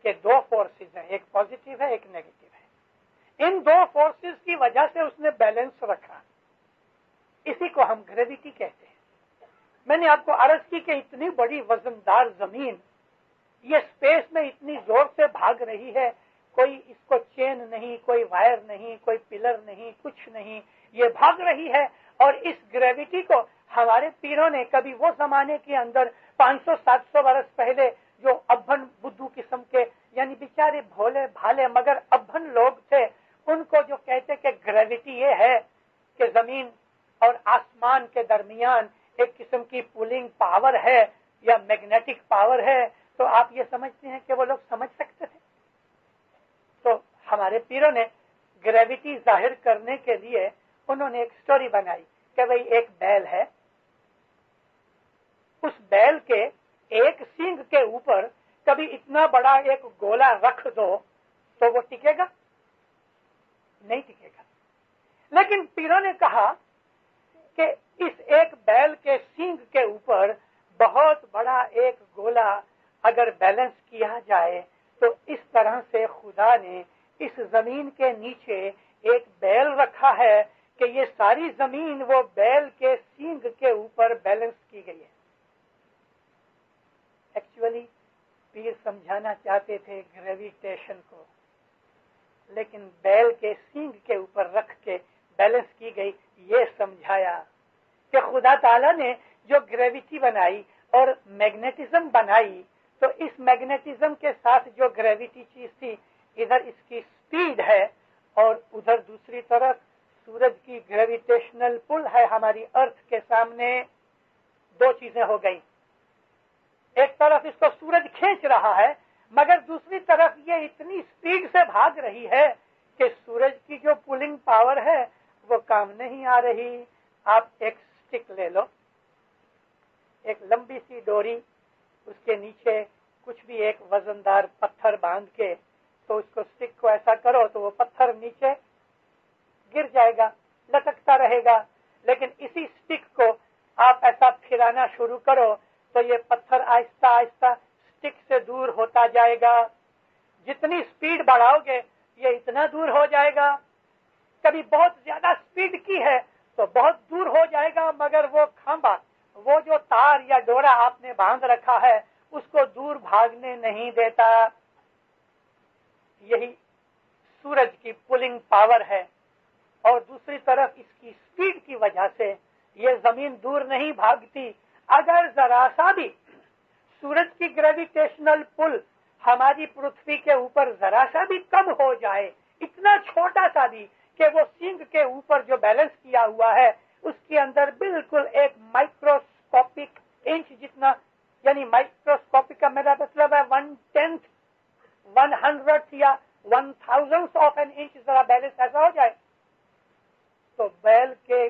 کہ 2 فورسز ہیں، ایک پازیٹیو ہے، ایک نیگیٹو ہے. ان 2 فورسز کی وجہ سے اس نے بیلنس رکھا. اسی کو ہم گریویٹی کہتے ہیں. میں نے آپ کو عرض کی کہ اتنی بڑی وزندار زمین یہ اسپیس میں اتنی زور سے بھاگ رہی ہے، کوئی اس کو چین نہیں، کوئی وائر نہیں، کوئی پلر نہیں، کچھ نہیں، یہ بھاگ رہی ہے. اور اس گریویٹی کو ہمارے پیروں نے کبھی وہ زمانے کے اندر 500-700 برس پہلے جو ابھن بدھو قسم کے، یعنی بیچارے بھولے بھالے مگر ابھن لوگ تھے، ان کو جو کہتے کہ گریویٹی یہ ہے کہ زمین اور آسمان کے درمیان ایک قسم کی پولنگ پاور ہے یا میگنیٹک پاور ہے، تو آپ یہ سمجھتے ہیں کہ وہ لوگ سمجھ سکتے تھے؟ تو ہمارے پیروں نے گریویٹی ظاہر کرنے کے لیے انہوں نے ایک سٹوری بنائی کہ بھئی ایک بیل ہے، اس بیل کے ایک سینگ کے اوپر کبھی اتنا بڑا ایک گولا رکھ دو تو وہ ٹکے گا؟ نہیں ٹکے گا. لیکن پیروں نے کہا کہ اس ایک بیل کے سینگ کے اوپر بہت بڑا ایک گولا اگر بیلنس کیا جائے تو اس طرح سے خدا نے اس زمین کے نیچے ایک بیل رکھا ہے کہ یہ ساری زمین وہ بیل کے سینگ کے اوپر بیلنس کی گئی ہے. ایکچولی پیر سمجھانا چاہتے تھے گریویٹیشن کو، لیکن بیل کے سینگ کے اوپر رکھ کے بیلنس کی گئی. یہ سمجھایا کہ خدا تعالیٰ نے جو گریویٹی بنائی اور میگنیٹزم بنائی، تو اس میگنیٹزم کے ساتھ جو گریویٹی چیز تھی، ادھر اس کی سپیڈ ہے اور ادھر دوسری طرف سورج کی گریویٹیشنل پل ہے ہماری ارتھ کے سامنے. دو چیزیں ہو گئی، ایک طرف اس کو سورج کھینچ رہا ہے، مگر دوسری طرف یہ اتنی سپیڈ سے بھاگ رہی ہے کہ سورج کی جو پولنگ پاور ہے وہ کام نہیں آ رہی. آپ ایک سٹک لے لو، ایک لمبی سی ڈوری، اس کے نیچے کچھ بھی ایک وزندار پتھر باندھ کے تو اس کو سٹک کو ایسا کرو تو وہ پتھر نیچے گر جائے گا، لٹکتا رہے گا. لیکن اسی سٹک کو آپ ایسا پھرانا شروع کرو تو یہ پتھر آہستہ آہستہ سٹک سے دور ہوتا جائے گا. جتنی سپیڈ بڑھاؤ گے یہ اتنا دور ہو جائے گا. کبھی بہت زیادہ سپیڈ کی ہے تو بہت دور ہو جائے گا، مگر وہ کھمبا، وہ جو تار یا ڈورا آپ نے باندھ رکھا ہے اس کو دور بھاگنے نہیں دیتا. یہی سورج کی پولنگ پاور ہے، اور دوسری طرف اس کی سپیڈ کی وجہ سے یہ زمین دور نہیں بھاگتی. اگر ذرا سا بھی سورج کی گریویٹیشنل پل ہماری پرتھوی کے اوپر ذرا سا بھی کم ہو جائے، اتنا چھوٹا سا بھی کہ وہ سینگ کے اوپر جو بیلنس کیا ہوا ہے اس کے اندر بالکل ایک مائکروسکوپک انچ جتنا، یعنی مائکروسکوپک کا میرا مطلب ہے 1/10 100 یا 1000 آف این انچ ذرا بیلنس ایسا ہو جائے تو بیل کے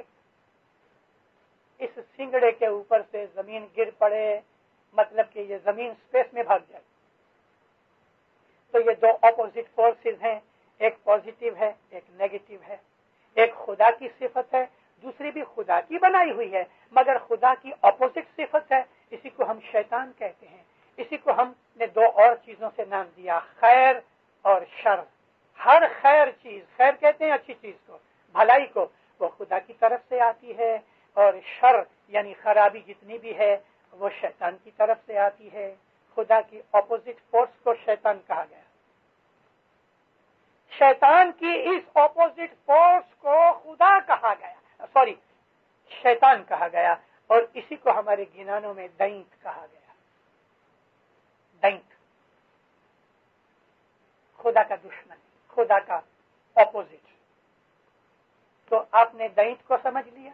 اس سنگڑے کے اوپر سے زمین گر پڑے، مطلب کہ یہ زمین اسپیس میں بھاگ جائے. تو یہ دو اپوزٹ فورسز ہیں، ایک پازیٹیو ہے ایک نیگیٹو ہے. ایک خدا کی صفت ہے، دوسری بھی خدا کی بنائی ہوئی ہے، مگر خدا کی اپوزٹ صفت ہے. اسی کو ہم شیطان کہتے ہیں. اسی کو ہم نے دو اور چیزوں سے نام دیا، خیر اور شر. ہر خیر چیز، خیر کہتے ہیں اچھی چیز کو، بھلائی کو، وہ خدا کی طرف سے آتی ہے، اور شر یعنی خرابی جتنی بھی ہے وہ شیطان کی طرف سے آتی ہے. خدا کی اپوزٹ فورس کو شیطان کہا گیا. شیطان کی اس اپوزٹ فورس کو خدا کہا گیا، شیطان کہا گیا، اور اسی کو ہمارے گنانوں میں دینت کہا گیا. دینت خدا کا دشمن، خدا کا اپوزٹ. تو آپ نے دینت کو سمجھ لیا.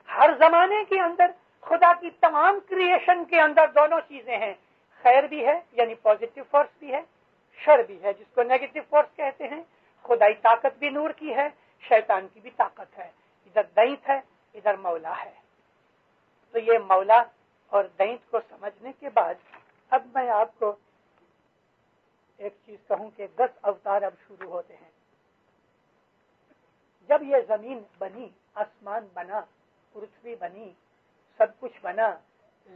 ہر زمانے کے اندر خدا کی تمام کریشن کے اندر دونوں چیزیں ہیں، خیر بھی ہے یعنی پازیٹیو فورس بھی ہے، شر بھی ہے جس کو نیگیٹو فورس کہتے ہیں. خدائی طاقت بھی نور کی ہے، شیطان کی بھی طاقت ہے. ادھر دینت ہے ادھر مولا ہے. تو یہ مولا اور دینت کو سمجھنے کے بعد اب میں آپ کو ایک چیز کہوں کہ 10 اوتار اب شروع ہوتے ہیں. جب یہ زمین بنی، آسمان بنا، پرتھوی بنی، سب کچھ بنا،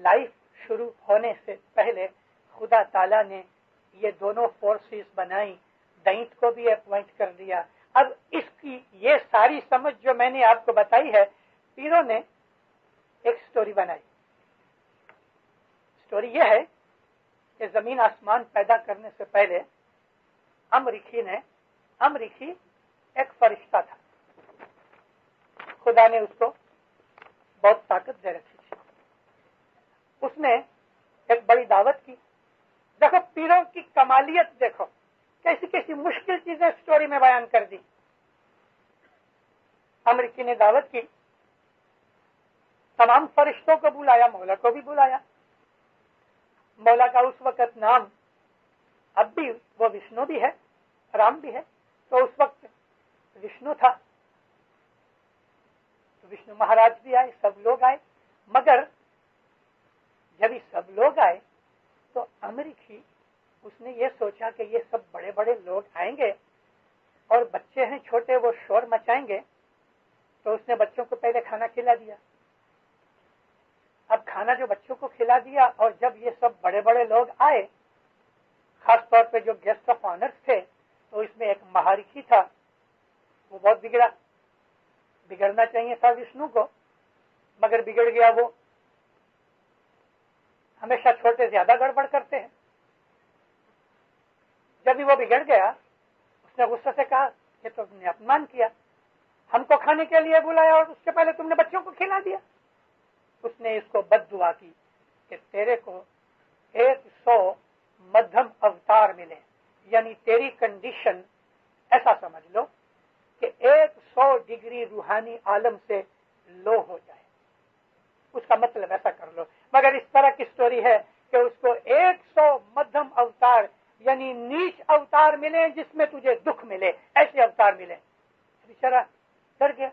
لائف شروع ہونے سے پہلے خدا تعالیٰ نے یہ دونوں فورسز بنائی، دینت کو بھی اپوائنٹ کر دیا. اب اس کی یہ ساری سمجھ جو میں نے آپ کو بتائی ہے، پیروں نے ایک سٹوری بنائی. سٹوری یہ ہے کہ زمین آسمان پیدا کرنے سے پہلے امریکی ایک فرشتہ تھا. خدا نے اس کو بہت طاقت دے رکھی تھی. اس نے ایک بڑی دعوت کی. دیکھو پیروں کی کمالیت، دیکھو کیسی کیسی مشکل چیزیں سٹوری میں بیان کر دی. امریکی نے دعوت کی، تمام فرشتوں کو بلایا، مولا کو بھی بلایا. مولا کا اس وقت نام اب بھی وہ وشنو بھی ہے، رام بھی ہے، تو اس وقت وشنو تھا. وشنو مہاراج بھی آئے، سب لوگ آئے. مگر جب یہ سب لوگ آئے تو امریکی اس نے یہ سوچا کہ یہ سب بڑے بڑے لوگ آئیں گے اور بچے ہیں چھوٹے، وہ شور مچائیں گے. تو اس نے بچوں کو پہلے کھانا کھلا دیا. अब खाना जो बच्चों को खिला दिया, और जब ये सब बड़े बड़े लोग आए, खास तौर पे जो गेस्ट ऑफ ऑनर्स थे, तो इसमें एक महारिषि था, वो बहुत बिगड़ा। बिगड़ना चाहिए था विष्णु को, मगर बिगड़ गया वो। हमेशा छोटे ज्यादा गड़बड़ करते हैं। जब भी वो बिगड़ गया, उसने गुस्से से कहा कि तुमने अपमान किया, हमको खाने के लिए बुलाया और उसके पहले तुमने बच्चों को खिला दिया। उसने इसको बद्दुआ की कि तेरे को 100 मध्यम अवतार मिले, यानी तेरी कंडीशन ऐसा समझ लो कि 100 डिग्री रूहानी आलम से लो हो जाए, उसका मतलब ऐसा कर लो। मगर इस तरह की स्टोरी है कि उसको 100 मध्यम अवतार यानी नीच अवतार मिले जिसमें तुझे दुख मिले, ऐसे अवतार मिले। बेचारा डर गया,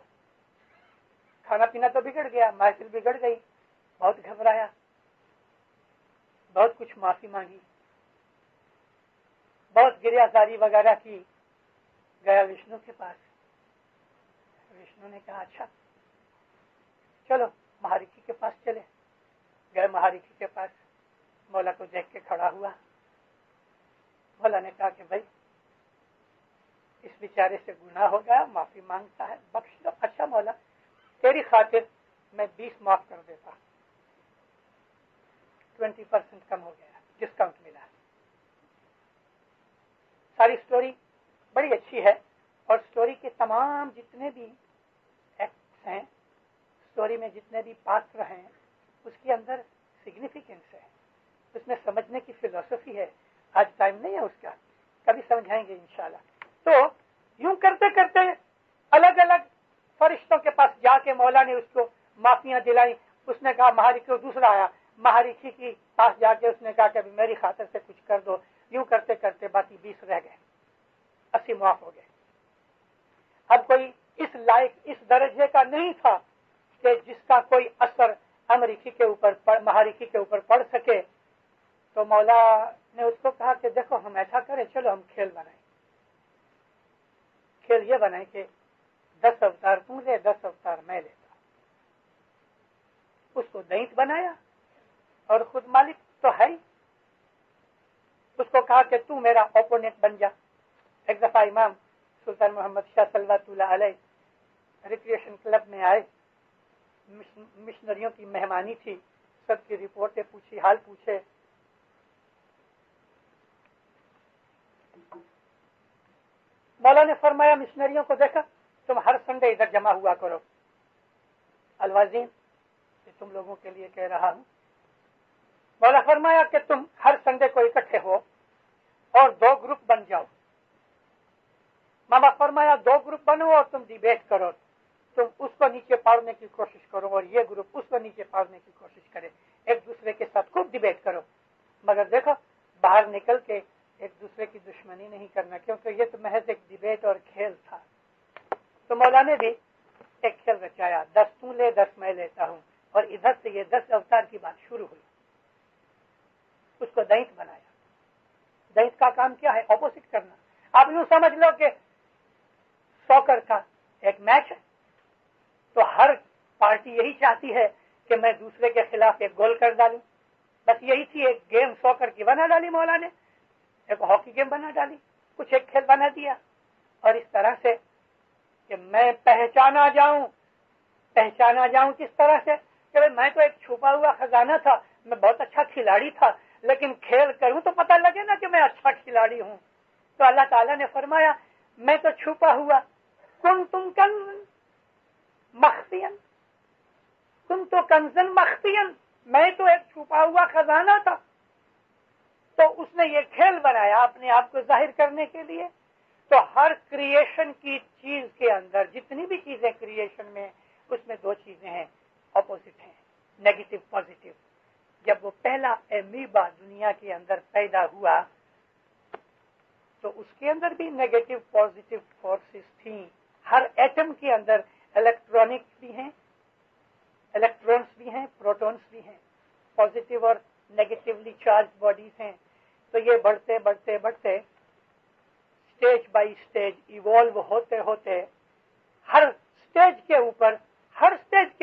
खाना पीना तो बिगड़ गया, महफिल बिगड़ गई, बहुत घबराया, बहुत कुछ माफी मांगी, बहुत गिरियाजारी वगैरह की, गया विष्णु के पास। विष्णु ने कहा अच्छा चलो महारिषि के पास चले। गए महारिषि के पास, मौला को देख के खड़ा हुआ। मौला ने कहा कि भाई इस बेचारे से गुनाह हो गया, माफी मांगता है, बख्श दो। अच्छा मौला, तेरी खातिर मैं 20 माफ कर देता, 20% कम हो गया, डिस्काउंट मिला। सारी स्टोरी बड़ी अच्छी है, और स्टोरी के तमाम जितने भी एक्ट्स हैं, स्टोरी में जितने भी पात्र हैं, उसके अंदर सिग्निफिकेंस है, उसमें समझने की फिलॉसफी है। आज टाइम नहीं है उसका, कभी समझाएंगे इंशाल्लाह। तो यूं करते करते अलग अलग फरिश्तों के पास जाके मौला ने उसको माफियां दिलाई। उसने कहा महारिषि, दूसरा आया महारिषि के पास जाके उसने कहा कि अभी मेरी खातिर से कुछ कर दो। यूं करते करते बाकी 20 रह गए, 80 माफ हो गए। अब कोई इस लायक, इस दर्जे का नहीं था कि जिसका कोई असर अमरीकी के ऊपर, महारिषि के ऊपर पड़ सके। तो मौला ने उसको कहा कि देखो हम ऐसा करें, चलो हम खेल बनाएं। खेल ये बनाए कि 10 अवतार तू ले, 10 अवतार मैं लेता। उसको दैत बनाया और खुद मालिक तो है ही। उसको कहा कि तू मेरा ओपोनेंट बन जा। एक दफा इमाम सुल्तान मोहम्मद शाह सल्लल्लाहु अलैहि रिक्रिएशन क्लब में आए, मिशनरियों की मेहमानी थी, सबकी रिपोर्टें पूछी, हाल पूछे। मौला ने फरमाया मिशनरियों को, देखा तुम हर संडे इधर जमा हुआ करो। अलवाजीन, तुम लोगों के लिए कह रहा हूं। मौला फरमाया कि तुम हर संडे को इकट्ठे हो और 2 ग्रुप बन जाओ। मामा फरमाया 2 ग्रुप बनो और तुम डिबेट करो। तुम उसको नीचे पाड़ने की कोशिश करो और ये ग्रुप उसको नीचे पाड़ने की कोशिश करे, एक दूसरे के साथ खूब डिबेट करो। मगर देखो बाहर निकल के एक दूसरे की दुश्मनी नहीं करना, क्योंकि ये तो महज एक डिबेट और खेल था। तो मौला ने भी एक खेल रचाया, 10 तू ले 10 मैं लेता हूं, और इधर से ये 10 अवतार की बात शुरू हुई। उसको दैत बनाया। दैत का काम क्या है? ऑपोजिट करना। आप यूं समझ लो कि सॉकर का एक मैच है, तो हर पार्टी यही चाहती है कि मैं दूसरे के खिलाफ एक गोल कर डालूं। बस यही थी, एक गेम सॉकर की बना डाली मौला ने, एक हॉकी गेम बना डाली, कुछ एक खेल बना दिया। और इस तरह से कि मैं पहचाना जाऊं किस तरह से कि मैं तो एक छुपा हुआ खजाना था, मैं बहुत अच्छा खिलाड़ी था, लेकिन खेल करूं तो पता लगे ना कि मैं अच्छा खिलाड़ी हूं। तो अल्लाह ताला ने फरमाया मैं तो छुपा हुआ, कुंतुम कंज़न मख्फियन, मैं तो एक छुपा हुआ खजाना था। तो उसने ये खेल बनाया अपने आप को जाहिर करने के लिए। तो हर क्रिएशन की चीज के अंदर, जितनी भी चीजें क्रिएशन में, उसमें 2 चीजें हैं, ऑपोजिट हैं, नेगेटिव पॉजिटिव। जब वो पहला एमीबा दुनिया के अंदर पैदा हुआ तो उसके अंदर भी नेगेटिव पॉजिटिव फोर्सेस थी। हर एटम के अंदर इलेक्ट्रॉनिक्स भी हैं, इलेक्ट्रॉन्स भी हैं, प्रोटॉन्स भी हैं, पॉजिटिव और नेगेटिवली चार्ज बॉडीज हैं। तो ये बढ़ते बढ़ते बढ़ते स्टेज बाय स्टेज इवॉल्व होते होते हर स्टेज के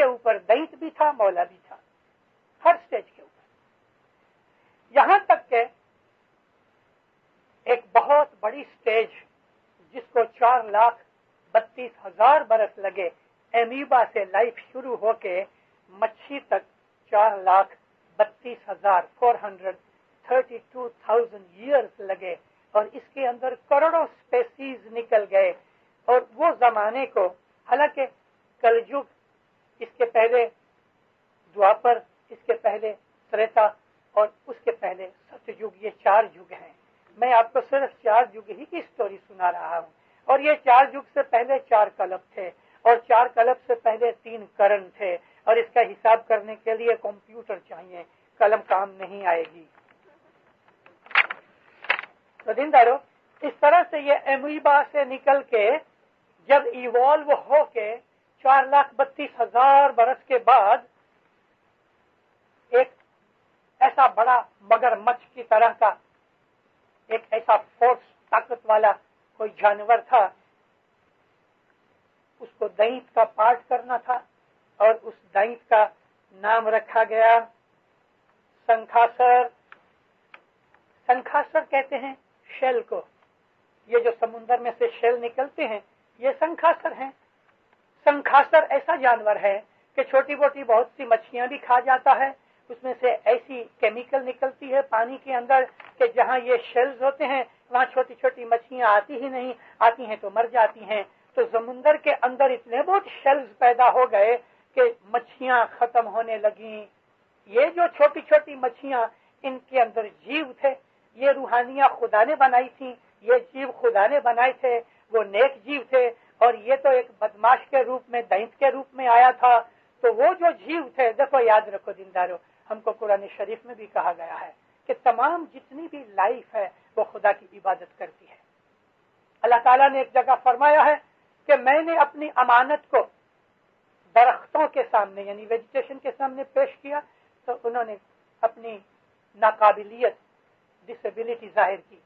ऊपर दैत भी था, मौला भी था। ہر سٹیج کے اوپر، یہاں تک کہ ایک بہت بڑی سٹیج جس کو 4,32,000 برس لگے، امیبا سے لائف شروع ہو کے مچھی تک 4,32,000 432,000 ایئرز لگے، اور اس کے اندر کروڑوں سپیسیز نکل گئے. اور وہ زمانے کو، حالانکہ کلجگ، اس کے پہلے دوپر، اس کے پہلے تریتا اور اس کے پہلے ستیج، یہ 4 یگ ہیں. میں آپ کو صرف 4 یگ ہی کی سٹوری سنا رہا ہوں. اور یہ 4 یگ سے پہلے 4 کلب تھے، اور 4 کلب سے پہلے 3 کرن تھے، اور اس کا حساب کرنے کے لیے کمپیوٹر چاہیے، قلم کام نہیں آئے گی. تو دیندارو، اس طرح سے یہ امیبا سے نکل کے جب ایوالو ہو کے 4,32,000 برس کے بعد ایک ایسا بڑا مگر مچھ کی طرح کا ایک ایسا فورس، طاقت والا کوئی جانور تھا، اس کو دینت کا پارٹ کرنا تھا، اور اس دینت کا نام رکھا گیا سنکھاسر. سنکھاسر کہتے ہیں شیل کو، یہ جو سمندر میں سے شیل نکلتے ہیں یہ سنکھاسر ہیں. سنکھاسر ایسا جانور ہے کہ چھوٹی موٹی بہت سی مچھلیاں بھی کھا جاتا ہے. اس میں سے ایسی کیمیکل نکلتی ہے پانی کے اندر کہ جہاں یہ شیلز ہوتے ہیں وہاں چھوٹی چھوٹی مچھلیاں آتی ہی نہیں، آتی ہیں تو مر جاتی ہیں. تو سمندر کے اندر اتنے بہت شیلز پیدا ہو گئے کہ مچھلیاں ختم ہونے لگیں. یہ جو چھوٹی چھوٹی مچھلیاں، ان کے اندر جیو تھے، یہ روحانیاں خدا نے بنائی تھیں، یہ جیو خدا نے بنائے تھے، وہ نیک جیو تھے. اور یہ تو ایک بدماش کے روپ میں، دینت کے روپ میں آیا تھا. تو وہ جو جیو تھے، دیکھو یاد رکھو دیندارو، ہم کو قرآن شریف میں بھی کہا گیا ہے کہ تمام جتنی بھی لائف ہے وہ خدا کی عبادت کرتی ہے. اللہ تعالیٰ نے ایک جگہ فرمایا ہے کہ میں نے اپنی امانت کو درختوں کے سامنے، یعنی ویجیٹیشن کے سامنے پیش کیا، تو انہوں نے اپنی ناقابلیت، ڈسیبلٹی ظاہر کی.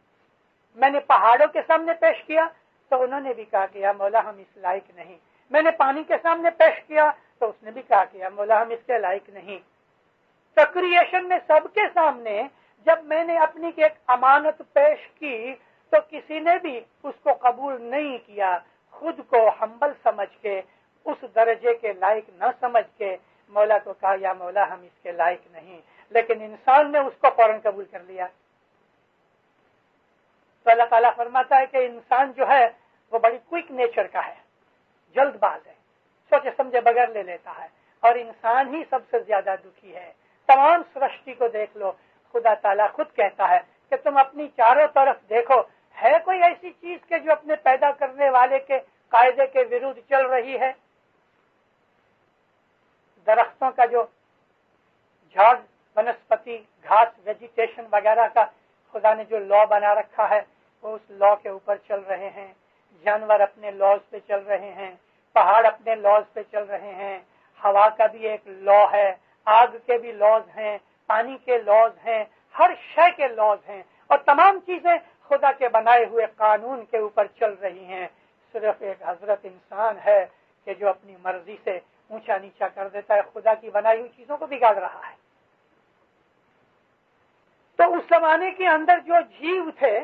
میں نے پہاڑوں کے سامنے پیش کیا تو انہوں نے بھی کہا کہ یا مولا ہم اس لائق نہیں. میں نے پانی کے سامنے پیش کیا تو اس نے بھی کہا کہ یا مولا ہم اس کے لائق نہیں. تو کریشن میں سب کے سامنے جب میں نے اپنی ایک امانت پیش کی تو کسی نے بھی اس کو قبول نہیں کیا. خود کو ہمبل سمجھ کے، اس درجے کے لائق نہ سمجھ کے مولا کو کہا یا مولا ہم اس کے لائق نہیں. لیکن انسان نے اس کو فوراً قبول کر لیا. تو اللہ تعالیٰ فرماتا ہے کہ انسان جو ہے وہ بڑی کوئک نیچر کا ہے، جلد باز ہے، سوچے سمجھے بغیر لے لیتا ہے، اور انسان ہی سب سے زیادہ دکھی ہے. تمام سرشٹی کو دیکھ لو، خدا تعالیٰ خود کہتا ہے کہ تم اپنی چاروں طرف دیکھو، ہے کوئی ایسی چیز کہ جو اپنے پیدا کرنے والے کے قاعدے کے ورودھ چل رہی ہے؟ درختوں کا جو جھاڑ، ونسپتی، گھاس، ویجیٹیشن وغیرہ کا خدا نے جو لا بنا رکھا ہے وہ اس لا کے اوپر چل رہے ہیں. جانور اپنے لاز پہ چل رہے ہیں، پہاڑ اپنے لاز پہ چل رہے ہیں، ہوا کا بھی ایک لا ہے، آگ کے بھی لاز ہیں، پانی کے لاز ہیں، ہر شے کے لاز ہیں، اور تمام چیزیں خدا کے بنائے ہوئے قانون کے اوپر چل رہی ہیں. صرف ایک حضرت انسان ہے کہ جو اپنی مرضی سے اونچا نیچا کر دیتا ہے، خدا کی بنائی ہوئی چیزوں کو بگاڑ رہا ہے. تو اس زمانے کے اندر جو جیو تھے